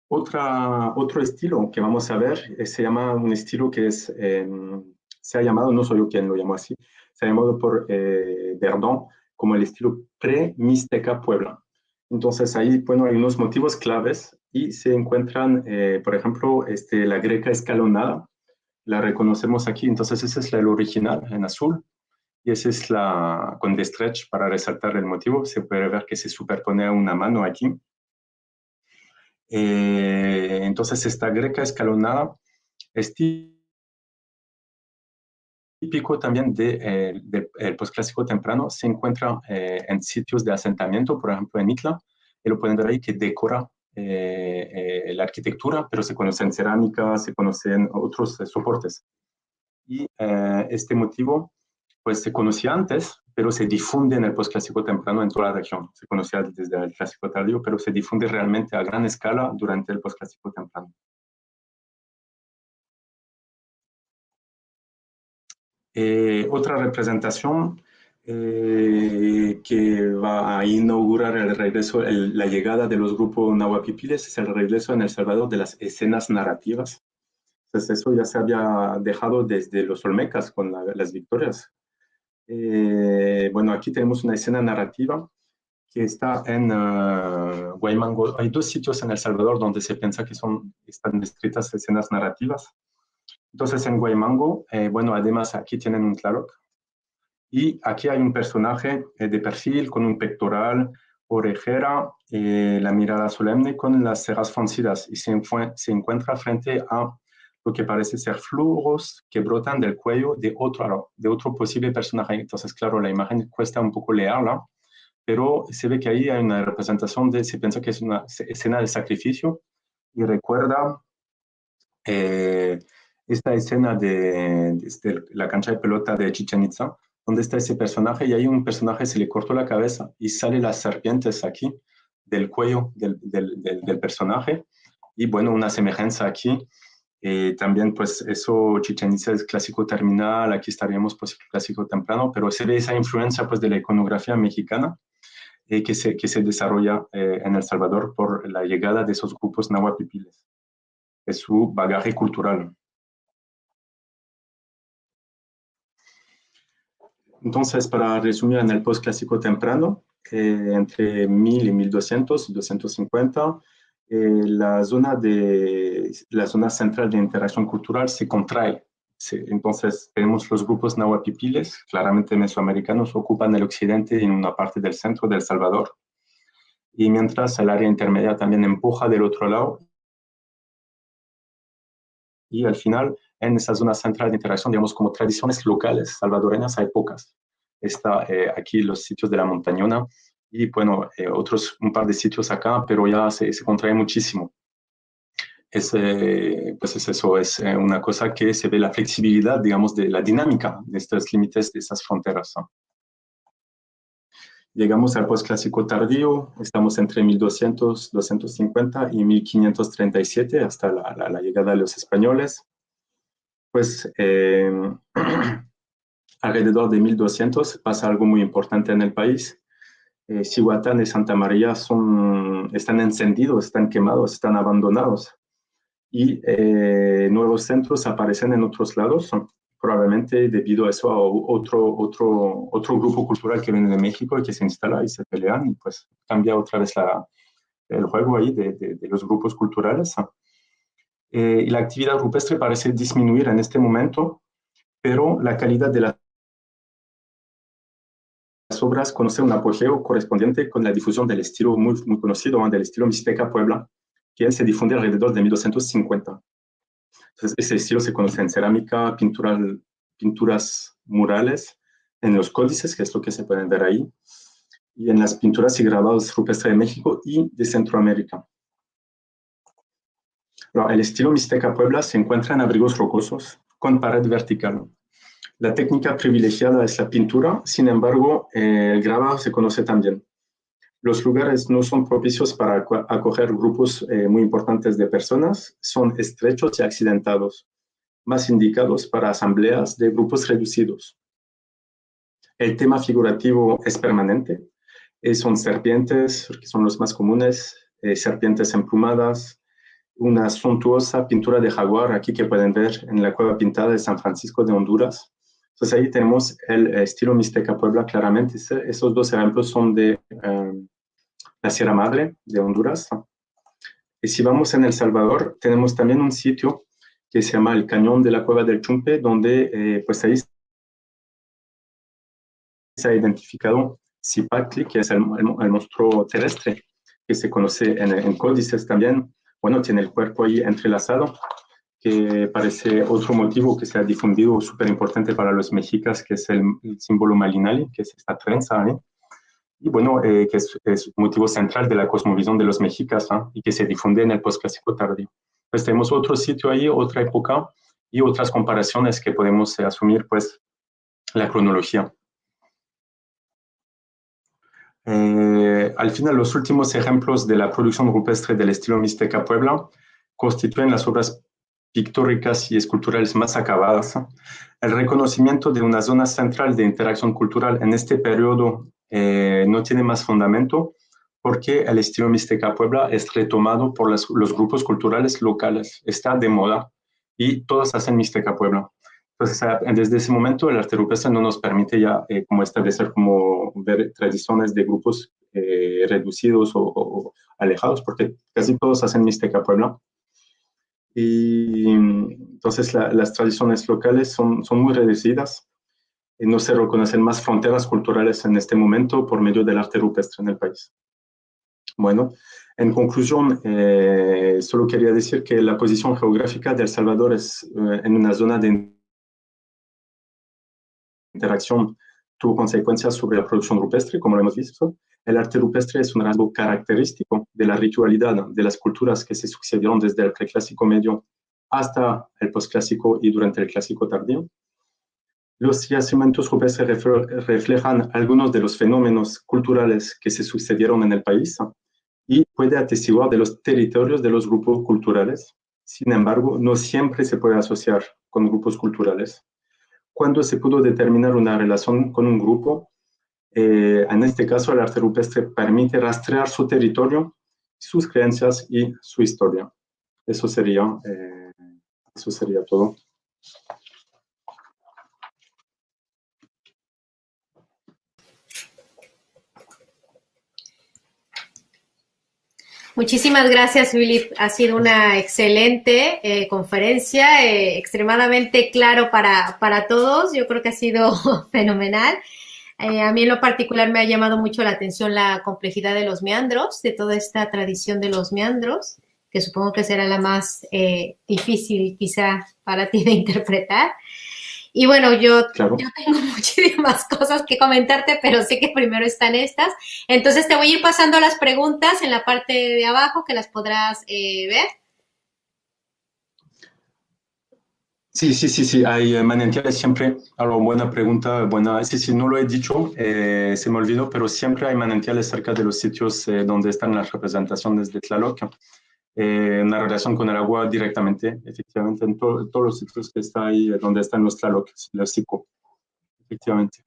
Otro estilo que vamos a ver se llama un estilo que se ha llamado, no soy yo quien lo llamó así, se ha llamado por Verdon como el estilo pre-Mixteca Puebla. Entonces ahí, bueno, hay unos motivos claves y se encuentran, por ejemplo, la greca escalonada, la reconocemos aquí, entonces esa es la original en azul, y esa es la con de stretch para resaltar el motivo. Se puede ver que se superpone a una mano aquí. Entonces esta greca escalonada es típico también del posclásico temprano. Se encuentra en sitios de asentamiento, por ejemplo en Itla, y lo pueden ver ahí que decora la arquitectura, pero se conocen cerámica, se conocen otros soportes. Y este motivo pues se conocía antes, pero se difunde en el posclásico temprano en toda la región. Se conocía desde el clásico tardío, pero se difunde realmente a gran escala durante el posclásico temprano. Otra representación que va a inaugurar el regreso, la llegada de los grupos nahuapipiles, es el regreso en El Salvador de las escenas narrativas. Entonces eso ya se había dejado desde los Olmecas con las victorias. Bueno, aquí tenemos una escena narrativa que está en Guaymango. Hay dos sitios en El Salvador donde se piensa que están descritas escenas narrativas. Entonces en Guaymango, bueno, además aquí tienen un Tlaloc. Y aquí hay un personaje de perfil con un pectoral, orejera, la mirada solemne con las cejas fruncidas y se encuentra frente a lo que parece ser flujos que brotan del cuello de otro posible personaje. Entonces, claro, la imagen cuesta un poco leerla, pero se ve que ahí hay una representación se piensa que es una escena de sacrificio y recuerda esta escena de la cancha de pelota de Chichén Itzá, donde está ese personaje y ahí un personaje se le cortó la cabeza y salen las serpientes aquí del cuello del personaje y bueno, una semejanza aquí. También pues eso, Chichén Itzá es clásico terminal, aquí estaríamos pues clásico temprano, pero se ve esa influencia pues de la iconografía mexicana que se desarrolla en El Salvador por la llegada de esos grupos nahuapipiles, es su bagaje cultural. Entonces, para resumir, en el postclásico temprano, entre 1000 y 1200, 250, la zona central de interacción cultural se contrae. Entonces, tenemos los grupos nahuapipiles, claramente mesoamericanos, ocupan el occidente y una parte del centro de El Salvador. Y mientras el área intermedia también empuja del otro lado. Y al final, en esa zona central de interacción, digamos, como tradiciones locales salvadoreñas, hay pocas. Está aquí los sitios de la Montañona y, bueno, un par de sitios acá, pero ya se contrae muchísimo. Pues es eso, es una cosa que se ve la flexibilidad, digamos, de la dinámica de estos límites, de esas fronteras, ¿no? Llegamos al postclásico tardío, estamos entre 1200, 250 y 1537 hasta la llegada de los españoles. Pues alrededor de 1200 pasa algo muy importante en el país. Cihuatán y Santa María están encendidos, están quemados, están abandonados. Y nuevos centros aparecen en otros lados, probablemente debido a eso a otro grupo cultural que viene de México y que se instala y se pelean y pues cambia otra vez el juego ahí de los grupos culturales. Y la actividad rupestre parece disminuir en este momento, pero la calidad de las obras conoce un apogeo correspondiente con la difusión del estilo muy conocido, del estilo Mixteca Puebla, que se difunde alrededor de 1250. Entonces, ese estilo se conoce en cerámica, pinturas murales, en los códices, que es lo que se pueden ver ahí, y en las pinturas y grabados rupestres de México y de Centroamérica. El estilo Mixteca Puebla se encuentra en abrigos rocosos con pared vertical. La técnica privilegiada es la pintura, sin embargo, el grabado se conoce también. Los lugares no son propicios para acoger grupos muy importantes de personas, son estrechos y accidentados, más indicados para asambleas de grupos reducidos. El tema figurativo es permanente, son serpientes, que son los más comunes, serpientes emplumadas, una suntuosa pintura de jaguar aquí que pueden ver en la Cueva Pintada de San Francisco de Honduras. Entonces ahí tenemos el estilo Mixteca Puebla claramente. Esos dos ejemplos son de la Sierra Madre de Honduras. Y si vamos en El Salvador, tenemos también un sitio que se llama el Cañón de la Cueva del Chumpe, donde pues ahí se ha identificado Zipactli, que es el monstruo terrestre, que se conoce en códices también. Bueno, tiene el cuerpo ahí entrelazado, que parece otro motivo que se ha difundido súper importante para los mexicas, que es el símbolo Malinali, que es esta trenza, y bueno, que es un motivo central de la cosmovisión de los mexicas, y que se difunde en el postclásico tardío. Pues tenemos otro sitio ahí, otra época, y otras comparaciones que podemos asumir, pues, la cronología. Al final, los últimos ejemplos de la producción rupestre del estilo Mixteca Puebla constituyen las obras pictóricas y esculturales más acabadas. El reconocimiento de una zona central de interacción cultural en este periodo no tiene más fundamento porque el estilo Mixteca Puebla es retomado por los grupos culturales locales, está de moda y todos hacen Mixteca Puebla. Entonces, desde ese momento el arte rupestre no nos permite ya como establecer como ver tradiciones de grupos reducidos o alejados, porque casi todos hacen Mixteca Puebla. Y entonces las tradiciones locales son muy reducidas y no se reconocen más fronteras culturales en este momento por medio del arte rupestre en el país. Bueno, en conclusión, solo quería decir que la posición geográfica de El Salvador es en una zona de interacción tuvo consecuencias sobre la producción rupestre, como lo hemos visto. El arte rupestre es un rasgo característico de la ritualidad de las culturas que se sucedieron desde el preclásico medio hasta el posclásico y durante el clásico tardío. Los yacimientos rupestres reflejan algunos de los fenómenos culturales que se sucedieron en el país y puede atestiguar de los territorios de los grupos culturales. Sin embargo, no siempre se puede asociar con grupos culturales. Cuando se pudo determinar una relación con un grupo, en este caso el arte rupestre permite rastrear su territorio, sus creencias y su historia. Eso sería todo. Muchísimas gracias, Philip. Ha sido una excelente conferencia, extremadamente claro para todos. Yo creo que ha sido fenomenal. A mí en lo particular me ha llamado mucho la atención la complejidad de los meandros, de toda esta tradición de los meandros, que supongo que será la más difícil quizá para ti de interpretar. Y bueno, Claro. yo tengo muchísimas cosas que comentarte, pero sé que primero están estas. Entonces te voy a ir pasando las preguntas en la parte de abajo que las podrás ver. Sí, hay manantiales siempre. Buena pregunta, buena. Sí, no lo he dicho, se me olvidó, pero siempre hay manantiales cerca de los sitios donde están las representaciones de Tlaloc. Una relación con el agua directamente, efectivamente, en todos los sitios que está ahí, donde están los Tlalocs, los Sico, efectivamente.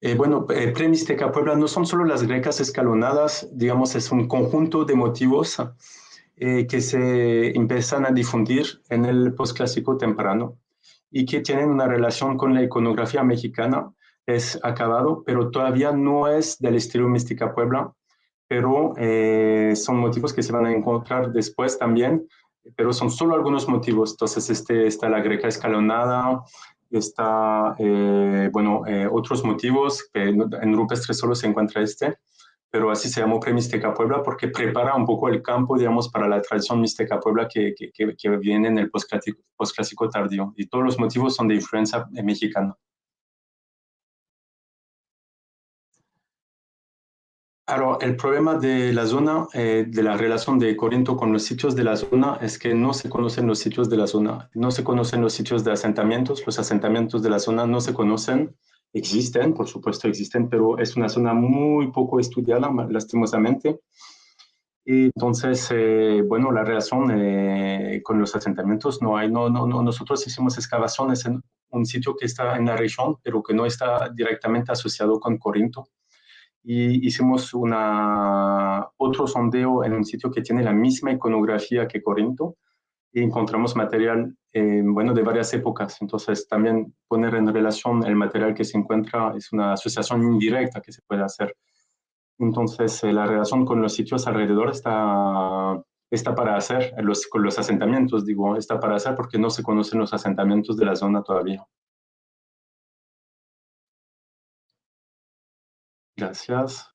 Pre-Mixteca Puebla no son solo las grecas escalonadas, digamos, es un conjunto de motivos que se empiezan a difundir en el posclásico temprano y que tienen una relación con la iconografía mexicana. Es acabado, pero todavía no es del estilo Mixteca Puebla, pero son motivos que se van a encontrar después también, pero son solo algunos motivos. Entonces, está la greca escalonada, está, otros motivos, que en rupestre solo se encuentra pero así se llamó Pre-Mixteca Puebla porque prepara un poco el campo, digamos, para la tradición Mixteca Puebla que viene en el posclásico tardío. Y todos los motivos son de influencia mexicana. Ahora, el problema de la zona, de la relación de Corinto con los sitios de la zona, es que no se conocen los sitios de la zona, no se conocen los sitios de asentamientos, los asentamientos de la zona no se conocen, existen, por supuesto existen, pero es una zona muy poco estudiada, lastimosamente. Y entonces, la relación con los asentamientos no hay, nosotros hicimos excavaciones en un sitio que está en la región, pero que no está directamente asociado con Corinto. Y hicimos otro sondeo en un sitio que tiene la misma iconografía que Corinto y encontramos material, de varias épocas. Entonces, también poner en relación el material que se encuentra es una asociación indirecta que se puede hacer. Entonces, la relación con los sitios alrededor está para hacer, con los asentamientos, digo, está para hacer porque no se conocen los asentamientos de la zona todavía. Gracias.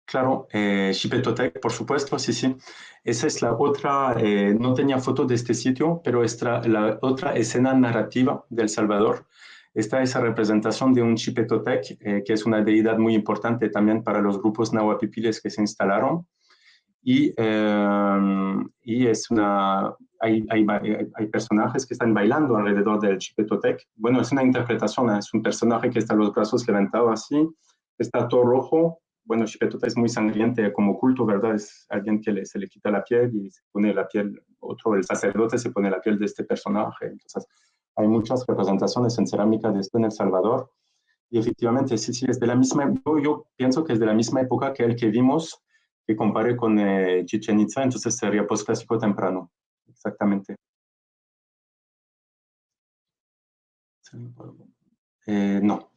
Claro, Xipetotec, por supuesto, sí. Esa es la otra, no tenía foto de este sitio, pero la otra escena narrativa de El Salvador. Está esa representación de un Xipetotec, que es una deidad muy importante también para los grupos nahuapipiles que se instalaron. Y hay personajes que están bailando alrededor del Xipetotec. Bueno, es una interpretación, es un personaje que está los brazos levantados así, está todo rojo. Bueno, Xipetotec es muy sangriente como culto, ¿verdad? Es alguien que se le quita la piel y se pone la piel, el sacerdote se pone la piel de este personaje. Entonces, Hay muchas representaciones en cerámica de esto en El Salvador. Y efectivamente, sí, es de la misma, yo pienso que es de la misma época que el que vimos, que compare con Chichén Itzá, entonces sería posclásico temprano, exactamente. No.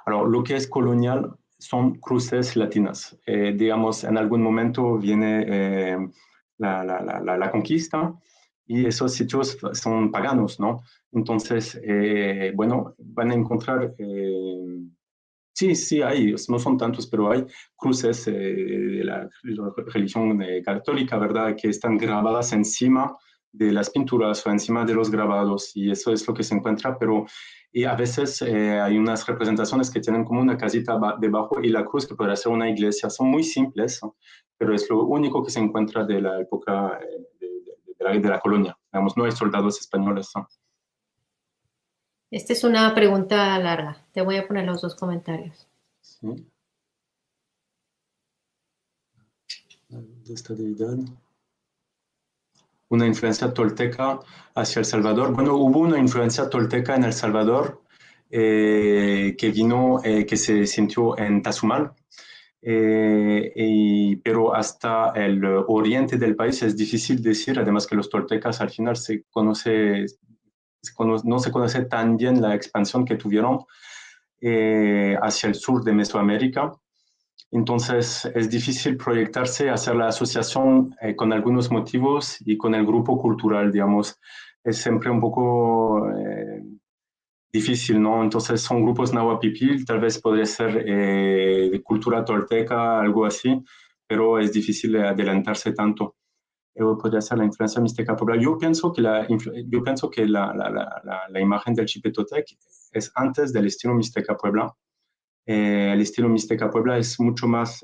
Alors, lo que es colonial son cruces latinas. Digamos, en algún momento viene la conquista y esos sitios son paganos, ¿no? Entonces, bueno, van a encontrar, sí, sí, hay, no son tantos, pero hay cruces de la religión católica, ¿verdad? Que están grabadas encima de las pinturas o encima de los grabados y eso es lo que se encuentra, pero y a veces hay unas representaciones que tienen como una casita debajo y la cruz que podría ser una iglesia. Son muy simples, ¿no? Pero es lo único que se encuentra de la época de la colonia. Digamos, no hay soldados españoles, ¿no? Esta es una pregunta larga. Te voy a poner los dos comentarios. Sí. De esta deidad. Una influencia tolteca hacia El Salvador. Bueno, hubo una influencia tolteca en El Salvador que vino, que se sintió en Tazumal, pero hasta el oriente del país es difícil decir, además que los toltecas al final no se conoce tan bien la expansión que tuvieron hacia el sur de Mesoamérica. Entonces es difícil proyectarse, hacer la asociación con algunos motivos y con el grupo cultural, digamos. Es siempre un poco difícil, ¿no? Entonces son grupos nahuapipil, tal vez podría ser de cultura tolteca, algo así, pero es difícil adelantarse tanto. Podría ser la influencia mixteca puebla. Yo pienso que la imagen del Chipetotec es antes del estilo mixteca puebla. El estilo Mixteca Puebla es mucho más,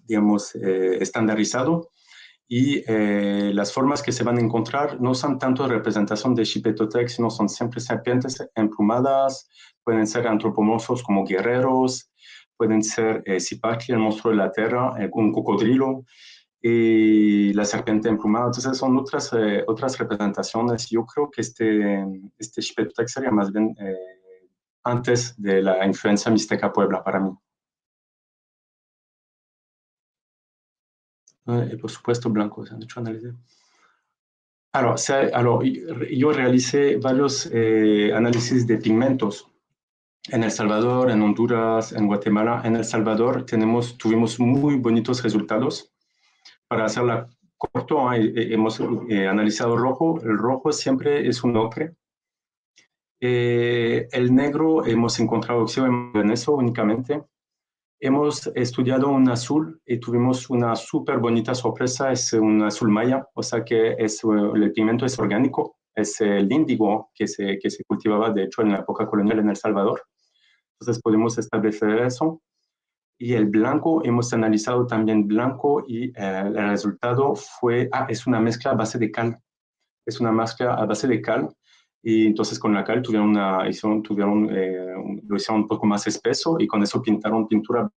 digamos, estandarizado y las formas que se van a encontrar no son tanto representación de Xipetotec, sino son siempre serpientes emplumadas, pueden ser antropomorfos como guerreros, pueden ser Zipacli, el monstruo de la tierra, un cocodrilo, y la serpiente emplumada. Entonces son otras representaciones. Yo creo que este Xipetotec sería más bien antes de la influencia mixteca Puebla para mí. Y por supuesto, blanco, se han hecho análisis. Alors, yo realicé varios análisis de pigmentos en El Salvador, en Honduras, en Guatemala. En El Salvador tuvimos muy bonitos resultados. Para hacerla corto, hemos analizado rojo. El rojo siempre es un ocre. El negro hemos encontrado óxido en eso únicamente. Hemos estudiado un azul y tuvimos una súper bonita sorpresa, es un azul maya, o sea que el pigmento es orgánico, es el índigo que se cultivaba de hecho en la época colonial en El Salvador. Entonces podemos establecer eso. Y el blanco, hemos analizado también blanco y el resultado es una mezcla a base de cal, es una mezcla a base de cal. Y entonces con la cal lo hicieron un poco más espeso y con eso pintaron pintura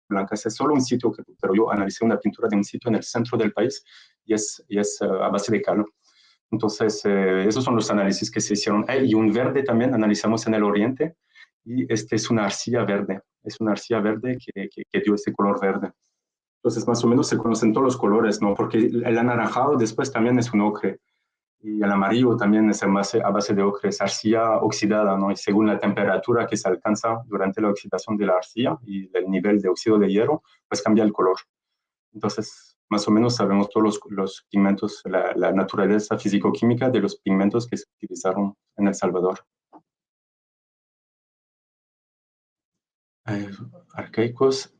blanca. Es solo un sitio, pero yo analicé una pintura de un sitio en el centro del país y es a base de cal. Entonces, esos son los análisis que se hicieron. Y un verde también analizamos en el oriente y este es una arcilla verde. Es una arcilla verde que dio este color verde. Entonces, más o menos se conocen todos los colores, ¿no? Porque el anaranjado después también es un ocre. Y el amarillo también es a base de ocre, es arcilla oxidada, ¿no? Y según la temperatura que se alcanza durante la oxidación de la arcilla y el nivel de óxido de hierro, pues cambia el color. Entonces, más o menos sabemos todos los pigmentos, la naturaleza físico-química de los pigmentos que se utilizaron en El Salvador. Arcaicos.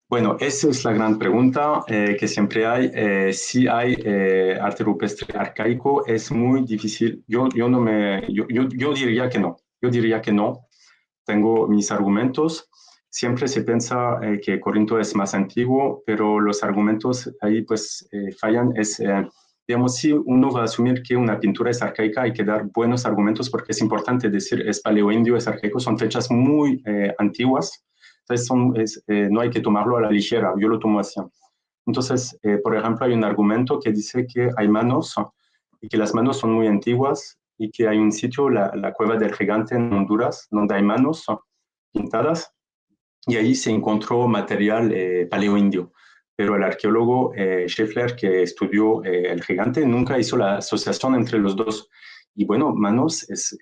Bueno, esa es la gran pregunta que siempre hay. Si hay arte rupestre arcaico, es muy difícil. Yo diría que no. Yo diría que no. Tengo mis argumentos. Siempre se piensa que Corinto es más antiguo, pero los argumentos ahí pues fallan. Digamos, si uno va a asumir que una pintura es arcaica, hay que dar buenos argumentos porque es importante decir es paleoindio, es arcaico, son fechas muy antiguas. Entonces no hay que tomarlo a la ligera, yo lo tomo así. Entonces, por ejemplo, hay un argumento que dice que hay manos y que las manos son muy antiguas y que hay un sitio, la Cueva del Gigante en Honduras, donde hay manos pintadas y ahí se encontró material paleoindio. Pero el arqueólogo Scheffler, que estudió el gigante, nunca hizo la asociación entre los dos. Y bueno, manos es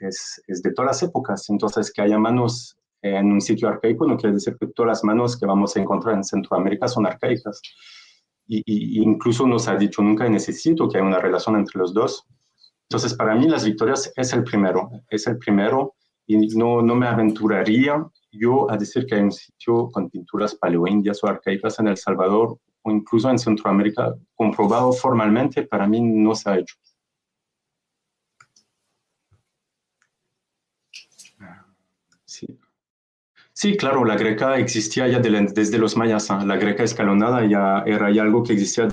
de todas las épocas. Entonces, que haya manos en un sitio arcaico no quiere decir que todas las manos que vamos a encontrar en Centroamérica son arcaicas. Y incluso nos ha dicho nunca necesito que haya una relación entre los dos. Entonces, para mí, las Victorias es el primero, y no me aventuraría yo a decir que hay un sitio con pinturas paleoindias o arcaicas en El Salvador o incluso en Centroamérica, comprobado formalmente, para mí no se ha hecho. Sí. Sí, claro, la greca existía ya desde los mayas. La greca escalonada ya era ya algo que existía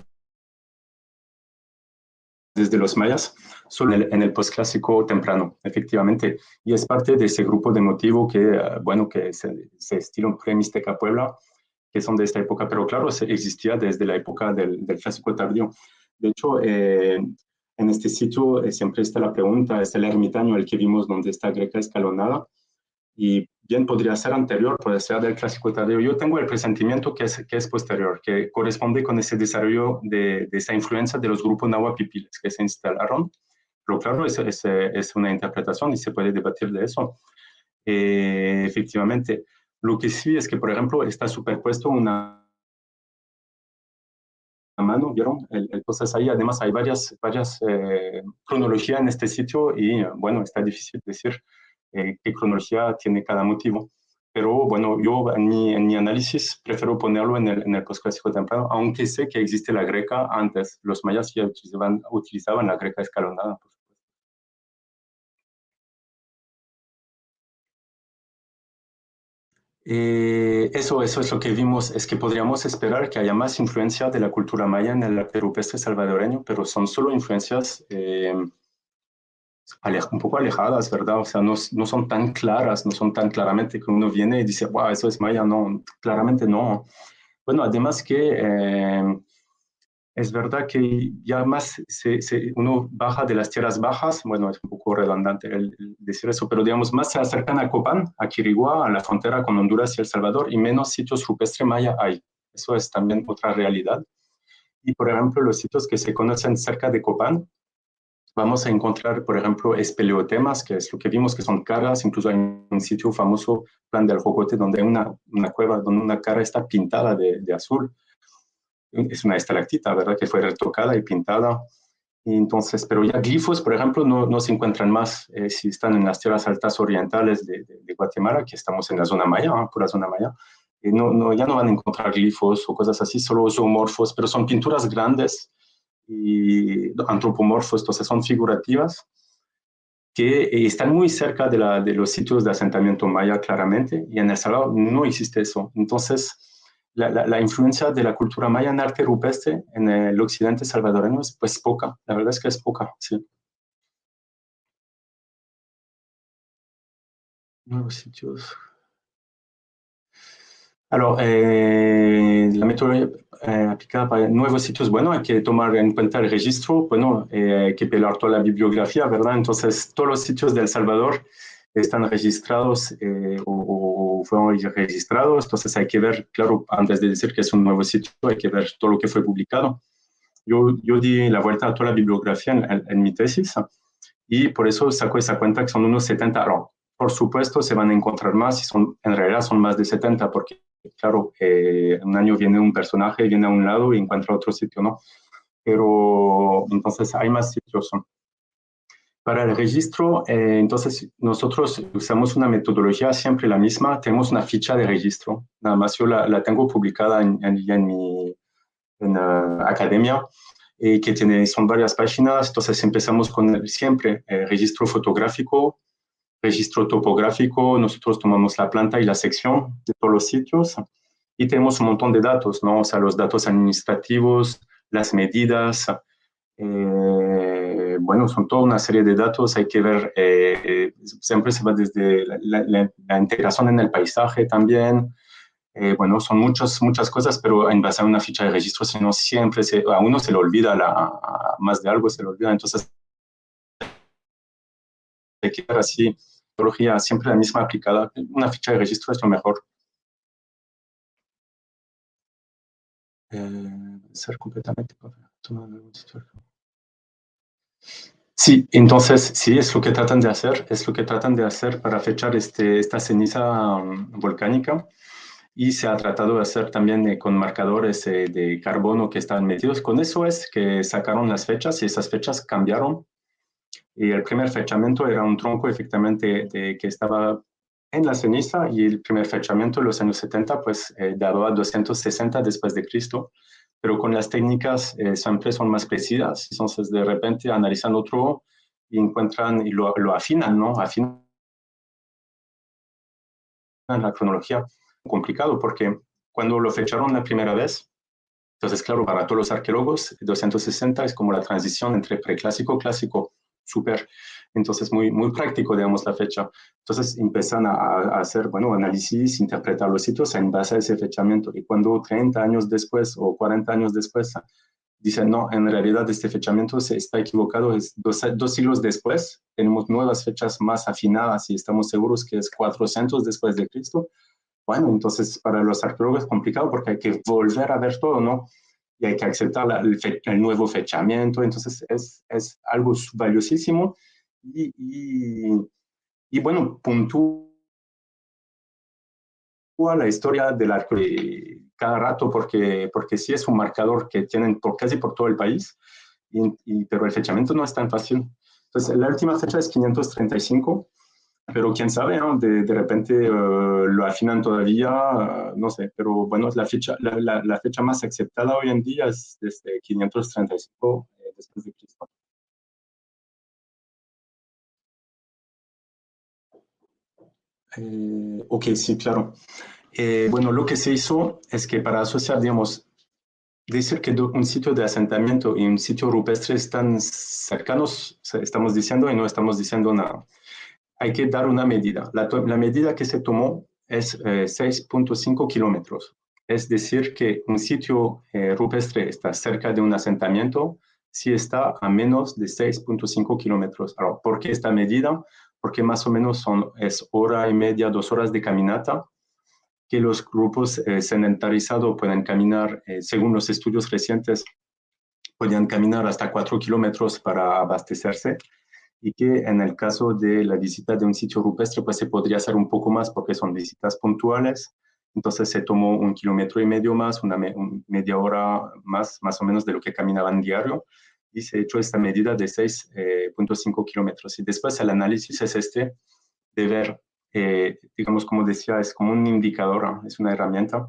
desde los mayas, solo en el posclásico temprano, efectivamente. Y es parte de ese grupo de motivo que, bueno, que se estilo pre-Mixteca Puebla, que son de esta época, pero claro, existía desde la época del clásico tardío. De hecho, en este sitio siempre está la pregunta, es el ermitaño el que vimos donde está Greca escalonada, y bien podría ser anterior, puede ser del clásico tardío. Yo tengo el presentimiento que es posterior, que corresponde con ese desarrollo de esa influencia de los grupos nahuapipiles que se instalaron. Pero claro, es una interpretación y se puede debatir de eso. Efectivamente, lo que sí es que, por ejemplo, está superpuesto una mano, ¿vieron? Entonces ahí además hay varias cronologías en este sitio y bueno, está difícil decir qué cronología tiene cada motivo. Pero bueno, yo en mi análisis prefiero ponerlo en el posclásico temprano, aunque sé que existe la greca antes. Los mayas ya utilizaban la greca escalonada. Eso es lo que vimos, es que podríamos esperar que haya más influencia de la cultura maya en el arte rupestre salvadoreño, pero son solo influencias un poco alejadas, ¿verdad? O sea, no son tan claras, no son tan claramente que uno viene y dice, wow, eso es maya, no, claramente no. Bueno, además que es verdad que ya más uno baja de las tierras bajas, bueno, es un poco redundante el decir eso, pero digamos, más se acercan a Copán, a Quiriguá, a la frontera con Honduras y El Salvador, y menos sitios rupestres maya hay. Eso es también otra realidad. Y, por ejemplo, los sitios que se conocen cerca de Copán, vamos a encontrar, por ejemplo, espeleotemas, que es lo que vimos, que son caras. Incluso hay un sitio famoso, Plan del Jocote, donde hay una cueva donde una cara está pintada de azul. Es una estalactita, ¿verdad? Que fue retocada y pintada. Y entonces, pero ya glifos, por ejemplo, no se encuentran más si están en las tierras altas orientales de Guatemala, que estamos en la zona maya, pura zona maya. Ya no van a encontrar glifos o cosas así, solo zoomorfos, pero son pinturas grandes y antropomorfos, entonces son figurativas que están muy cerca de los sitios de asentamiento maya claramente, y en El Salvador no existe eso. Entonces, la influencia de la cultura maya en arte rupestre en el occidente salvadoreño es pues poca, la verdad es que es poca, sí. Nuevos sitios. Alors, la metodología aplicada para nuevos sitios, bueno, hay que tomar en cuenta el registro, bueno, hay que pelar toda la bibliografía, ¿verdad? Entonces, todos los sitios de El Salvador están registrados o fueron registrados, entonces hay que ver, claro, antes de decir que es un nuevo sitio, hay que ver todo lo que fue publicado. Yo di la vuelta a toda la bibliografía en mi tesis y por eso saco esa cuenta que son unos 70. Ahora, por supuesto, se van a encontrar más y en realidad son más de 70 porque claro, un año viene un personaje, viene a un lado y encuentra otro sitio, ¿no? Pero entonces hay más sitios. Para el registro, entonces nosotros usamos una metodología siempre la misma, tenemos una ficha de registro, nada más yo la tengo publicada en mi academia, que son varias páginas, entonces empezamos con siempre registro fotográfico, registro topográfico, nosotros tomamos la planta y la sección de todos los sitios y tenemos un montón de datos, ¿no? O sea, los datos administrativos, las medidas, bueno, son toda una serie de datos, hay que ver, siempre se va desde la integración en el paisaje también, bueno, son muchas cosas, pero en base a una ficha de registro, si no siempre a uno se le olvida, más de algo se le olvida, entonces quedar así, metodología siempre la misma aplicada, una ficha de registro es lo mejor. Ser completamente sí, entonces sí, es lo que tratan de hacer, es lo que tratan de hacer para fechar esta ceniza volcánica, y se ha tratado de hacer también con marcadores de carbono que están metidos. Con eso es que sacaron las fechas y esas fechas cambiaron. Y el primer fechamiento era un tronco efectivamente que estaba en la ceniza, y el primer fechamiento en los años 70 pues dado a 260 después de Cristo, pero con las técnicas siempre son más precisas. Entonces de repente analizan otro y encuentran y lo afinan, ¿no? Afinan la cronología. Complicado porque cuando lo fecharon la primera vez, entonces claro, para todos los arqueólogos 260 es como la transición entre preclásico, clásico, súper. Entonces, muy práctico, digamos, la fecha. Entonces, empiezan a hacer, bueno, análisis, interpretar los sitios en base a ese fechamiento. Y cuando 30 años después o 40 años después dicen, no, en realidad este fechamiento se está equivocado, es dos siglos después, tenemos nuevas fechas más afinadas y estamos seguros que es 400 después de Cristo. Bueno, entonces para los arqueólogos es complicado porque hay que volver a ver todo, ¿no? Y hay que aceptar el nuevo fechamiento. Entonces es algo valiosísimo y bueno, puntúa la historia del arco cada rato porque sí es un marcador que tienen casi por todo el país, pero el fechamiento no es tan fácil. Entonces la última fecha es 535, pero quién sabe, ¿no? De repente lo afinan todavía, no sé, pero bueno, la fecha más aceptada hoy en día es desde 535 después de Cristo. Ok, sí, claro. Bueno, lo que se hizo es que para asociar, digamos, decir que un sitio de asentamiento y un sitio rupestre están cercanos, estamos diciendo y no estamos diciendo nada. Hay que dar una medida. La medida que se tomó es 6.5 kilómetros. Es decir, que un sitio rupestre está cerca de un asentamiento si está a menos de 6.5 kilómetros. Ahora, ¿por qué esta medida? Porque más o menos es hora y media, 2 horas de caminata que los grupos sedentarizados pueden caminar, según los estudios recientes, podían caminar hasta 4 kilómetros para abastecerse, y que en el caso de la visita de un sitio rupestre, pues se podría hacer un poco más porque son visitas puntuales. Entonces se tomó 1,5 kilómetros más, media hora más o menos de lo que caminaban diario, y se echó esta medida de 6.5 kilómetros. Y después el análisis es de ver, digamos, como decía, es como un indicador, es una herramienta.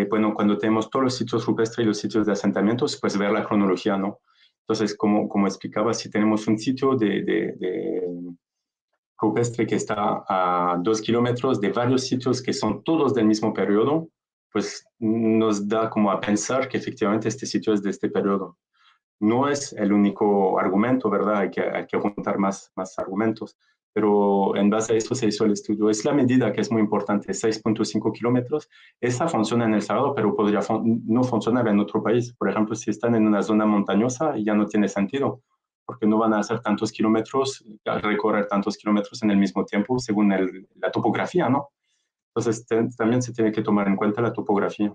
Bueno, cuando tenemos todos los sitios rupestres y los sitios de asentamientos, pues ver la cronología, ¿no? Entonces, como explicaba, si tenemos un sitio de rupestre que está a 2 kilómetros de varios sitios que son todos del mismo periodo, pues nos da como a pensar que efectivamente este sitio es de este periodo. No es el único argumento, ¿verdad? Hay que juntar más argumentos, pero en base a eso se hizo el estudio. Es la medida que es muy importante, 6.5 kilómetros. Esa funciona en El Salvador, pero podría no funcionar en otro país. Por ejemplo, si están en una zona montañosa, ya no tiene sentido, porque no van a hacer tantos kilómetros, recorrer tantos kilómetros en el mismo tiempo, según la topografía, ¿no? Entonces, también se tiene que tomar en cuenta la topografía.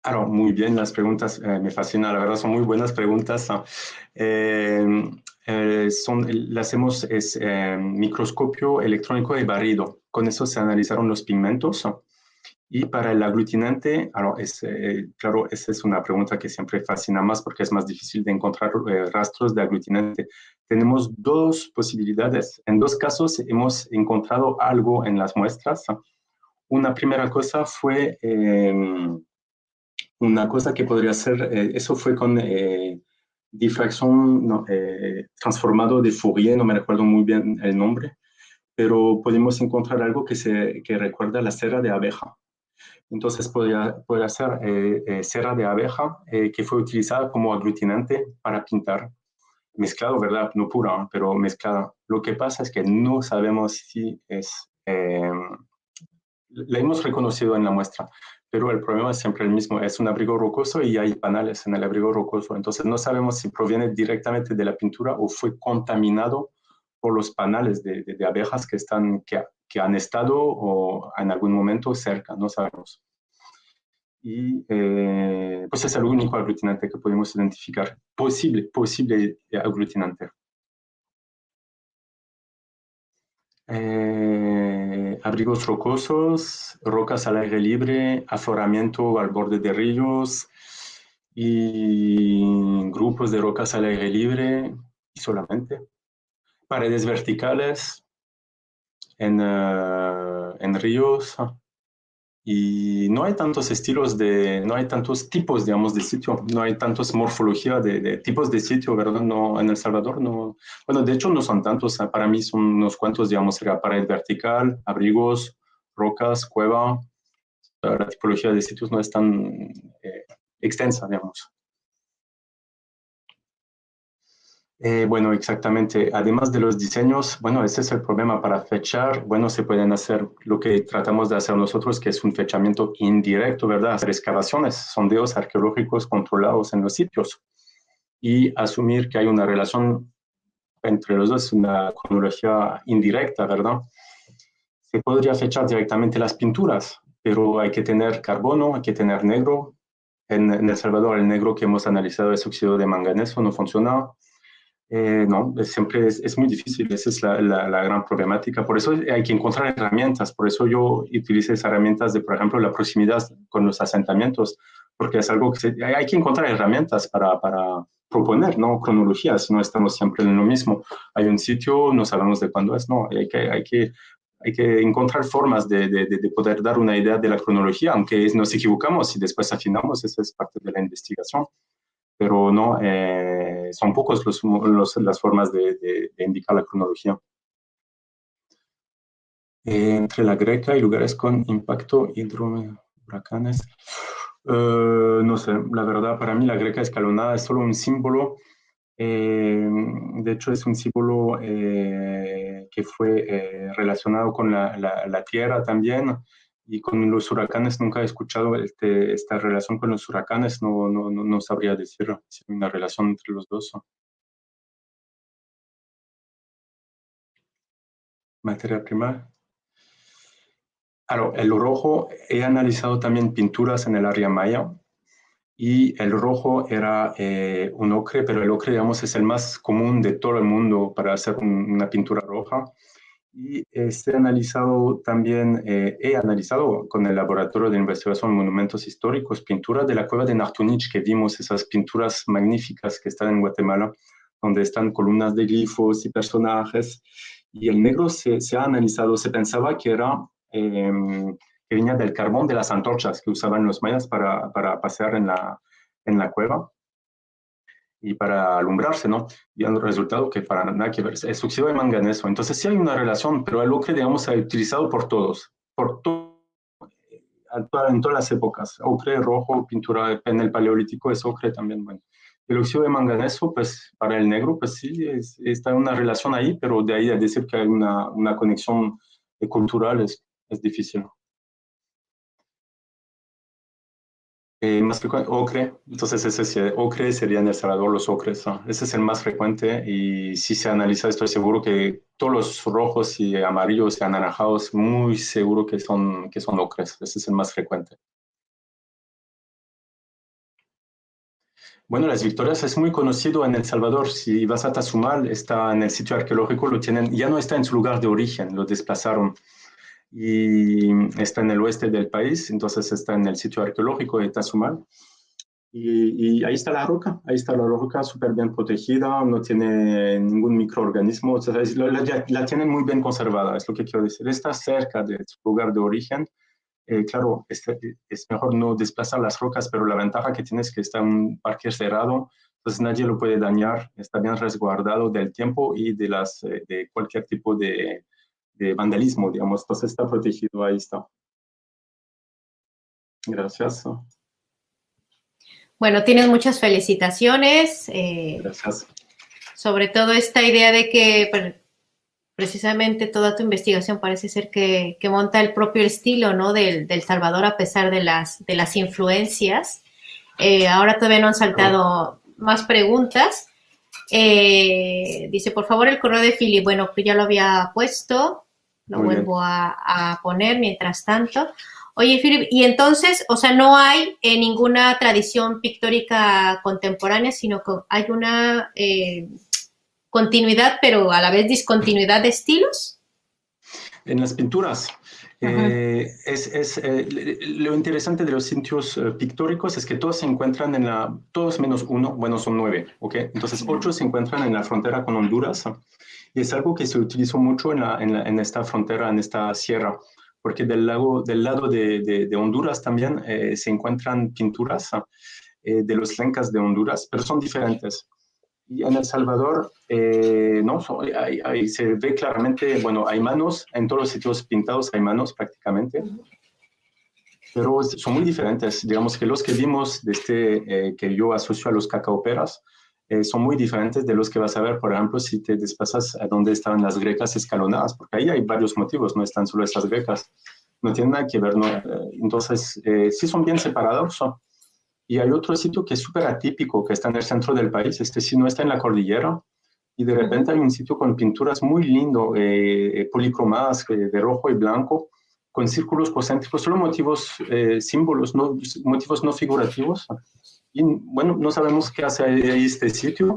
Claro, muy bien, las preguntas me fascinan, la verdad son muy buenas preguntas. Eh, las hacemos es microscopio electrónico de barrido. Con eso se analizaron los pigmentos. Y para el aglutinante, claro, esa es una pregunta que siempre fascina más porque es más difícil de encontrar rastros de aglutinante. Tenemos dos posibilidades. En dos casos hemos encontrado algo en las muestras. Una primera cosa fue una cosa que podría ser, eso fue con difracción no, transformado de Fourier, no me recuerdo muy bien el nombre, pero podemos encontrar algo que recuerda a la cera de abeja. Entonces podría ser cera de abeja que fue utilizada como aglutinante para pintar, mezclado, ¿verdad? No pura, pero mezclada. Lo que pasa es que no sabemos si es, la hemos reconocido en la muestra, pero el problema es siempre el mismo, es un abrigo rocoso y hay panales en el abrigo rocoso, entonces no sabemos si proviene directamente de la pintura o fue contaminado por los panales de abejas que han estado o en algún momento cerca, no sabemos. Y pues es el único aglutinante que podemos identificar, posible aglutinante. Abrigos rocosos, rocas al aire libre, aforamiento al borde de ríos y grupos de rocas al aire libre y solamente. Paredes verticales en ríos. Y no hay tantos no hay tantos tipos, digamos, de sitio, no hay tantos morfología de tipos de sitio, ¿verdad? No, en El Salvador no, bueno, de hecho no son tantos, para mí son unos cuantos, digamos, la pared vertical, abrigos, rocas, cueva, la tipología de sitios no es tan extensa, digamos. Bueno, exactamente. Además de los diseños, bueno, ese es el problema para fechar. Bueno, se pueden hacer lo que tratamos de hacer nosotros, que es un fechamiento indirecto, ¿verdad? Hacer excavaciones, sondeos arqueológicos controlados en los sitios y asumir que hay una relación entre los dos, una cronología indirecta, ¿verdad? Se podría fechar directamente las pinturas, pero hay que tener carbono, hay que tener negro. En El Salvador, el negro que hemos analizado es óxido de manganeso, no funciona. No, siempre es muy difícil, esa es la gran problemática. Por eso hay que encontrar herramientas, por eso yo utilizo esas herramientas de, por ejemplo, la proximidad con los asentamientos, porque es algo que hay que encontrar herramientas para proponer, ¿no? Cronologías, no estamos siempre en lo mismo. Hay un sitio, no sabemos de cuándo es, no, hay que encontrar formas de poder dar una idea de la cronología, aunque nos equivocamos y después afinamos, eso es parte de la investigación, pero no, son pocos las formas de indicar la cronología. Entre la Greca y lugares con impacto huracanes. No sé, la verdad, para mí la Greca escalonada es solo un símbolo. De hecho, es un símbolo que fue relacionado con la tierra también. Y con los huracanes nunca he escuchado esta relación con los huracanes, no sabría decir si hay una relación entre los dos. Materia prima. Claro, el rojo, he analizado también pinturas en el área maya y el rojo era un ocre, pero el ocre, digamos, es el más común de todo el mundo para hacer una pintura roja. Y he analizado con el Laboratorio de Investigación de Monumentos Históricos pinturas de la cueva de Nartunich, que vimos esas pinturas magníficas que están en Guatemala, donde están columnas de glifos y personajes. Y el negro se ha analizado, se pensaba que venía del carbón de las antorchas que usaban los mayas para pasear en la cueva y para alumbrarse, ¿no? Y el resultado que para nada que ver, es óxido de manganeso. Entonces sí hay una relación, pero el ocre, digamos, se ha utilizado por todos, en todas las épocas. Ocre, rojo, pintura en el paleolítico es ocre también, bueno. El óxido de manganeso, pues para el negro, pues sí, está una relación ahí, pero de ahí a decir que hay una conexión cultural es difícil. Más frecuente, ocre, entonces ocre sería en El Salvador los ocres, ¿no? Ese es el más frecuente y si se analiza, estoy seguro que todos los rojos y amarillos y anaranjados, muy seguro que son ocres, ese es el más frecuente. Bueno, las Victorias es muy conocido en El Salvador. Si vas a Tazumal, está en el sitio arqueológico, lo tienen, ya no está en su lugar de origen, lo desplazaron y está en el oeste del país, entonces está en el sitio arqueológico de Tazumal. Y ahí está la roca súper bien protegida, no tiene ningún microorganismo, o sea, la tienen muy bien conservada, es lo que quiero decir. Está cerca de su lugar de origen. Claro, es mejor no desplazar las rocas, pero la ventaja que tiene es que está en un parque cerrado, entonces nadie lo puede dañar, está bien resguardado del tiempo y de cualquier tipo de vandalismo, digamos, entonces está protegido, ahí está. Gracias. Bueno, tienes muchas felicitaciones. Gracias. Sobre todo esta idea de que precisamente toda tu investigación parece ser que monta el propio estilo, ¿no? Del Salvador a pesar de las influencias. Ahora todavía no han saltado más preguntas. Dice, por favor, el correo de Philip. Bueno, pues ya lo había puesto, lo Muy bien. vuelvo a poner mientras tanto. Oye, Philip, y entonces, o sea, no hay ninguna tradición pictórica contemporánea, sino que hay una continuidad, pero a la vez discontinuidad de estilos. En las pinturas, Ajá. lo interesante de los sitios pictóricos es que todos se encuentran todos menos uno, bueno, son 9, ¿ok? Entonces, 8 se encuentran en la frontera con Honduras y es algo que se utilizó mucho en esta frontera, en esta sierra, porque del lado de Honduras también se encuentran pinturas de los lencas de Honduras, pero son diferentes. Y en El Salvador, no, se ve claramente, bueno, hay manos, en todos los sitios pintados hay manos prácticamente, pero son muy diferentes. Digamos que los que vimos, que yo asocio a los cacaoperas, son muy diferentes de los que vas a ver, por ejemplo, si te desplazas a donde estaban las grecas escalonadas, porque ahí hay varios motivos, no están solo estas grecas, no tienen nada que ver, ¿no? Entonces, sí son bien separados, son. Y hay otro sitio que es súper atípico, que está en el centro del país, sí no está en la cordillera, y de repente hay un sitio con pinturas muy lindo, policromadas de rojo y blanco, con círculos concéntricos, solo motivos, símbolos, no, motivos no figurativos. Y bueno, no sabemos qué hace ahí este sitio,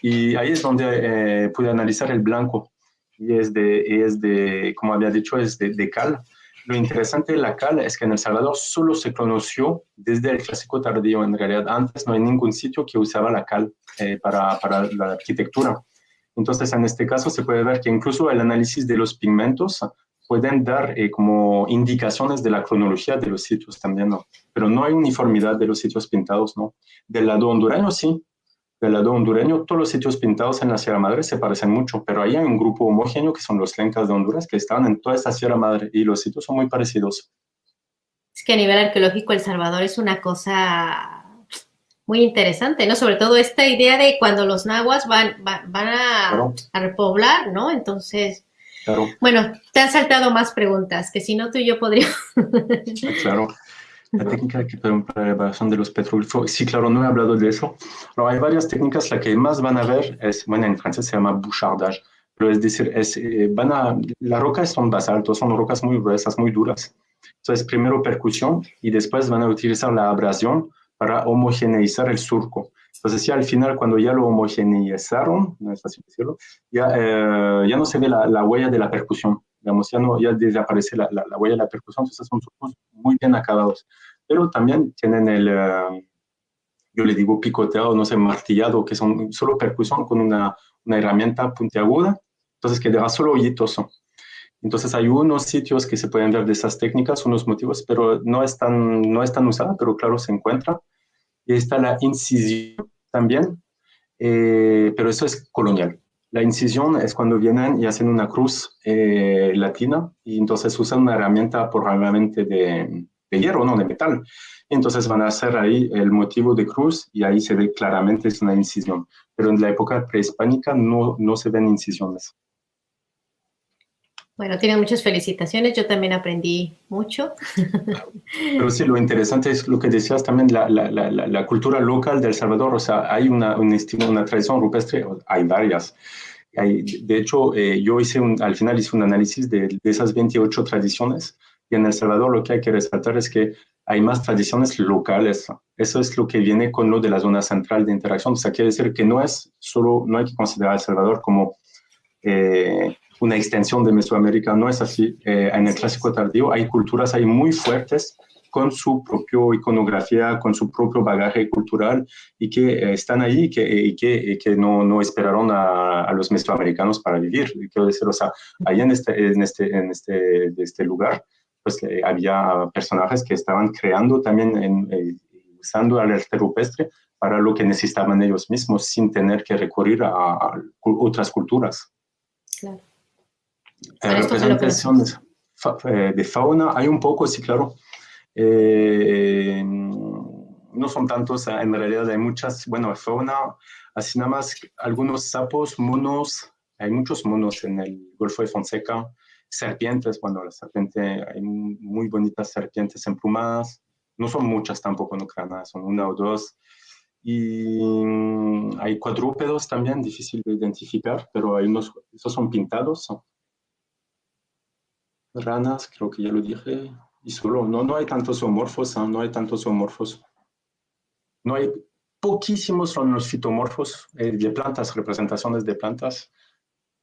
y ahí es donde pude analizar el blanco, y como había dicho, es de cal. Lo interesante de la cal es que en El Salvador solo se conoció desde el clásico tardío. En realidad, antes no hay ningún sitio que usaba la cal para la arquitectura. Entonces, en este caso se puede ver que incluso el análisis de los pigmentos pueden dar como indicaciones de la cronología de los sitios también, ¿no? Pero no hay uniformidad de los sitios pintados, ¿no? Del lado hondureño sí, del lado hondureño todos los sitios pintados en la Sierra Madre se parecen mucho, pero ahí hay un grupo homogéneo que son los lencas de Honduras que están en toda esta Sierra Madre y los sitios son muy parecidos. Es que a nivel arqueológico El Salvador es una cosa muy interesante, ¿no? Sobre todo esta idea de cuando los nahuas van Claro, a repoblar, ¿no? Entonces, claro, bueno, te han saltado más preguntas, que si no tú y yo podríamos. claro. La técnica que para la elaboración de los petroglifos, sí, claro, no he hablado de eso. Pero hay varias técnicas, la que más van a ver es, bueno, en francés se llama bouchardage, pero es decir, las rocas son basaltos, son rocas muy gruesas, muy duras. Entonces, primero percusión y después van a utilizar la abrasión para homogeneizar el surco. Entonces, ya al final, cuando ya lo homogeneizaron, no es fácil decirlo, ya no se ve la huella de la percusión, digamos, ya desaparece la huella de la percusión, entonces son surcos muy bien acabados. Pero también tienen yo le digo picoteado, no sé, martillado, que son solo percusión con una herramienta puntiaguda, entonces que deja solo hoyitos. Entonces hay unos sitios que se pueden ver de esas técnicas, unos motivos, pero no es tan usada, pero claro, se encuentra. Y está la incisión también, pero eso es colonial. La incisión es cuando vienen y hacen una cruz latina y entonces usan una herramienta probablemente de hierro, no de metal. Entonces van a hacer ahí el motivo de cruz y ahí se ve claramente es una incisión. Pero en la época prehispánica no se ven incisiones. Bueno, tienen muchas felicitaciones, yo también aprendí mucho. Pero sí, lo interesante es lo que decías también, la cultura local de El Salvador. O sea, hay un estilo, una tradición rupestre, hay varias. De hecho, al final hice un análisis de esas 28 tradiciones y en El Salvador lo que hay que resaltar es que hay más tradiciones locales. Eso es lo que viene con lo de la zona central de interacción. O sea, quiere decir que no hay que considerar El Salvador como una extensión de Mesoamérica, no es así. En el Así clásico es. tardío hay culturas ahí muy fuertes con su propia iconografía, con su propio bagaje cultural y que están ahí y que no esperaron a los mesoamericanos para vivir. Quiero decir, o sea, ahí de este lugar, pues había personajes que estaban creando también, usando el arte rupestre para lo que necesitaban ellos mismos sin tener que recurrir a otras culturas. Claro. Para esto fue lo que nos Representaciones de fauna, hay un poco, sí, claro. No son tantos, en realidad hay muchas, bueno, fauna, así nada más algunos sapos, monos, hay muchos monos en el Golfo de Fonseca, serpientes, bueno, la serpiente, hay muy bonitas serpientes emplumadas, no son muchas tampoco, no crean nada, son una o dos. Y hay cuadrúpedos también, difícil de identificar, pero hay unos, esos son pintados. Ranas, creo que ya lo dije. Y solo, no hay tantos zoomorfos, no hay tantos zoomorfos. No hay, poquísimos son los fitomorfos de plantas, representaciones de plantas.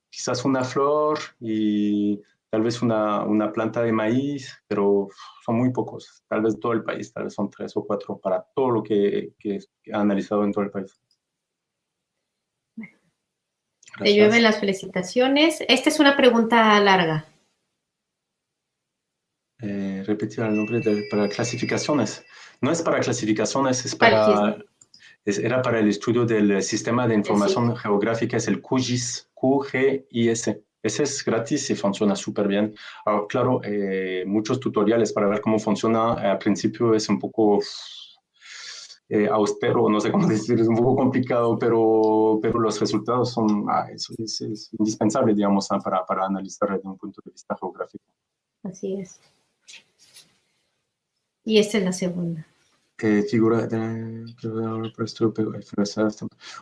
Quizás una flor y tal vez una planta de maíz, pero son muy pocos. Tal vez todo el país, tal vez son 3 o 4 para todo lo que he analizado en todo el país. Gracias. Te llueven las felicitaciones. Esta es una pregunta larga. Repetir el nombre para clasificaciones. No es para clasificaciones, era para el estudio del sistema de información geográfica, es el QGIS, QGIS. Ese es gratis y funciona súper bien. Ahora, claro, muchos tutoriales para ver cómo funciona. Al principio es un poco austero, no sé cómo decir, es un poco complicado, pero los resultados son es indispensable, digamos, para analizar desde un punto de vista geográfico. Así es. Y esta es la segunda. Figura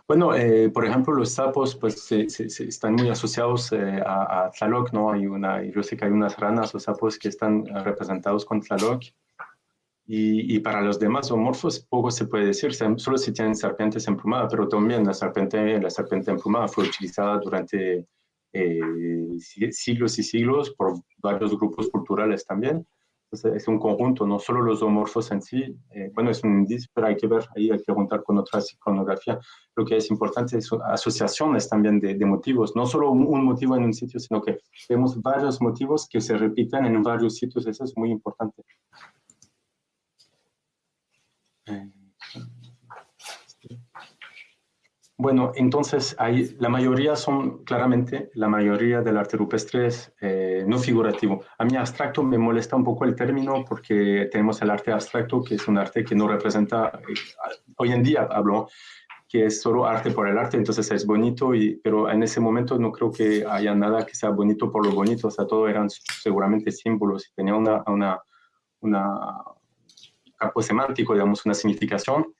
bueno, por ejemplo, los sapos pues están muy asociados a Tlaloc, ¿no? Yo sé que hay unas ranas o sapos que están representados con Tlaloc. Y para los demás zoomorfos poco se puede decir, solo si tienen serpientes emplumadas, pero también la serpiente emplumada fue utilizada durante siglos y siglos por varios grupos culturales también. Entonces, es un conjunto, no solo los zoomorfos en sí. Bueno, es un indicio, pero hay que ver, ahí hay que juntar con otra iconografía. Lo que es importante es asociaciones también de motivos, no solo un motivo en un sitio, sino que vemos varios motivos que se repiten en varios sitios. Eso es muy importante. Bueno, entonces la mayoría son claramente, la mayoría del arte rupestre es no figurativo. A mí abstracto me molesta un poco el término porque tenemos el arte abstracto, que es un arte que no representa, hoy en día hablo, que es solo arte por el arte, entonces es bonito, pero en ese momento no creo que haya nada que sea bonito por lo bonito, o sea, todo eran seguramente símbolos y tenía un campo semántico, digamos, una significación.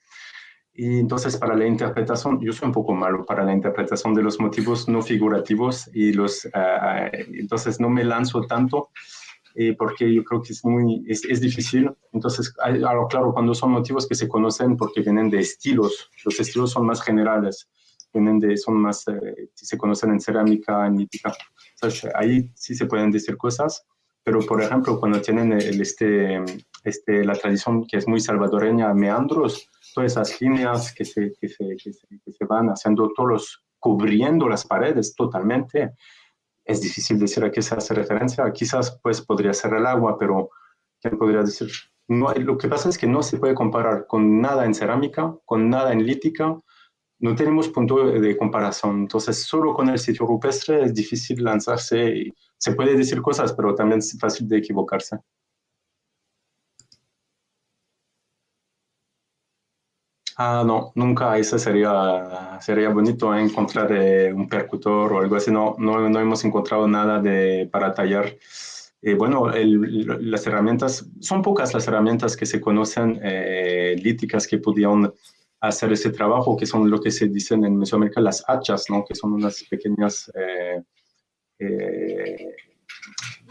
Y entonces para la interpretación, yo soy un poco malo para la interpretación de los motivos no figurativos y entonces no me lanzo tanto porque yo creo que es difícil. Entonces, claro, cuando son motivos que se conocen porque vienen de estilos, los estilos son más generales, se conocen en cerámica, en mítica. Entonces, ahí sí se pueden decir cosas, pero por ejemplo, cuando tienen la tradición que es muy salvadoreña, meandros, todas esas líneas que se van haciendo cubriendo las paredes totalmente, es difícil decir a qué se hace referencia. Quizás pues podría ser el agua, pero ¿quién podría decir? No, lo que pasa es que no se puede comparar con nada en cerámica, con nada en lítica, no tenemos punto de comparación. Entonces, solo con el sitio rupestre es difícil lanzarse. Y se puede decir cosas, pero también es fácil de equivocarse. No, nunca. Eso sería bonito encontrar un percutor o algo así. No hemos encontrado nada para tallar. Bueno, las herramientas, son pocas las herramientas que se conocen líticas que podían hacer ese trabajo, que son lo que se dicen en Mesoamérica las hachas, ¿no? Que son unas pequeñas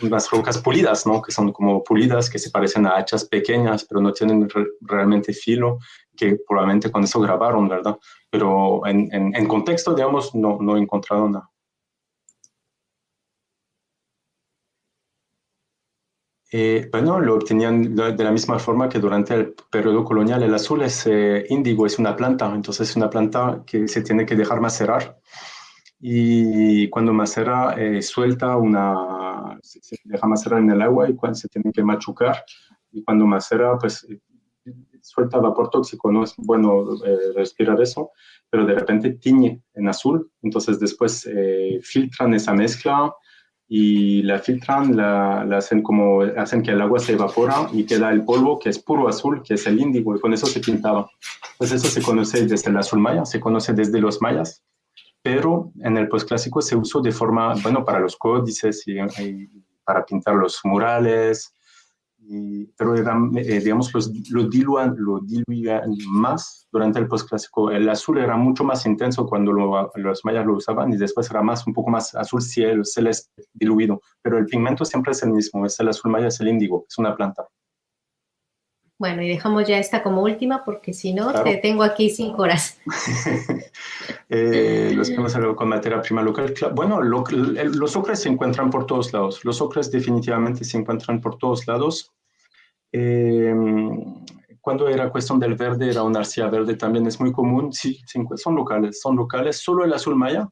unas rocas pulidas, ¿no? Que son como pulidas, que se parecen a hachas pequeñas, pero no tienen realmente filo, que probablemente con eso grabaron, ¿verdad? Pero en contexto, digamos, no he encontrado nada. Bueno, lo obtenían de la misma forma que durante el periodo colonial. El azul es índigo, es una planta, entonces es una planta que se tiene que dejar macerar. Y cuando macera, se deja macerar en el agua y cuando se tiene que machucar. Y cuando macera, pues suelta vapor tóxico, no es bueno respirar eso, pero de repente tiñe en azul. Entonces después filtran esa mezcla y la filtran, la hacen que el agua se evapora y queda el polvo que es puro azul, que es el índigo, y con eso se pintaba. Pues eso se conoce desde el azul maya, se conoce desde los mayas, pero en el posclásico se usó de forma, bueno, para los códices y para pintar los murales, pero eran, digamos, lo diluían más durante el posclásico. El azul era mucho más intenso cuando los mayas lo usaban y después era un poco más azul cielo, celeste, diluido, pero el pigmento siempre es el mismo, es el azul maya, es el índigo, es una planta. Bueno, y dejamos ya esta como última porque si no, Claro. te tengo aquí 5 horas. Los que hemos hablado con materia prima local. Bueno, los ocres se encuentran por todos lados. Los ocres definitivamente se encuentran por todos lados. Cuando era cuestión del verde, era una arcilla verde también es muy común. Sí, son locales, son locales. Solo el azul maya,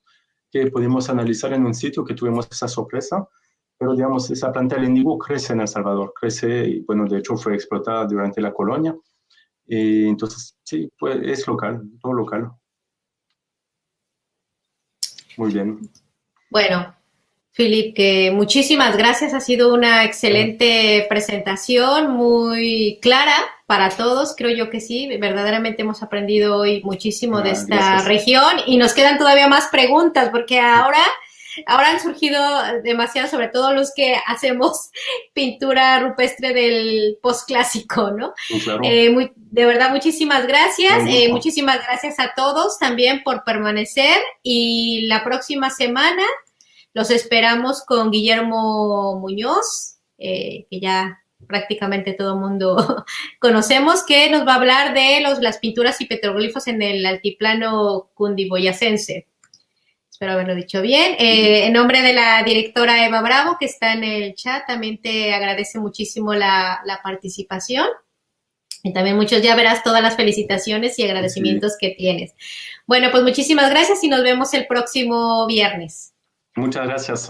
que pudimos analizar en un sitio que tuvimos esa sorpresa. Pero, digamos, esa planta del índigo crece en El Salvador, crece y, bueno, de hecho fue explotada durante la colonia. Entonces, sí, pues es local, todo local. Muy bien. Bueno, Philip, que muchísimas gracias. Ha sido una excelente presentación, muy clara para todos. Creo yo que sí. Verdaderamente hemos aprendido hoy muchísimo de esta región y nos quedan todavía más preguntas porque ahora han surgido demasiado, sobre todo los que hacemos pintura rupestre del posclásico, ¿no? Claro. De verdad, muchísimas gracias. Muchísimas gracias a todos también por permanecer y la próxima semana los esperamos con Guillermo Muñoz, que ya prácticamente todo el mundo conocemos, que nos va a hablar de las pinturas y petroglifos en el altiplano cundiboyacense. Espero haberlo dicho bien. En nombre de la directora Eva Bravo, que está en el chat, también te agradece muchísimo la participación. Y también ya verás todas las felicitaciones y agradecimientos que tienes. Bueno, pues muchísimas gracias y nos vemos el próximo viernes. Muchas gracias.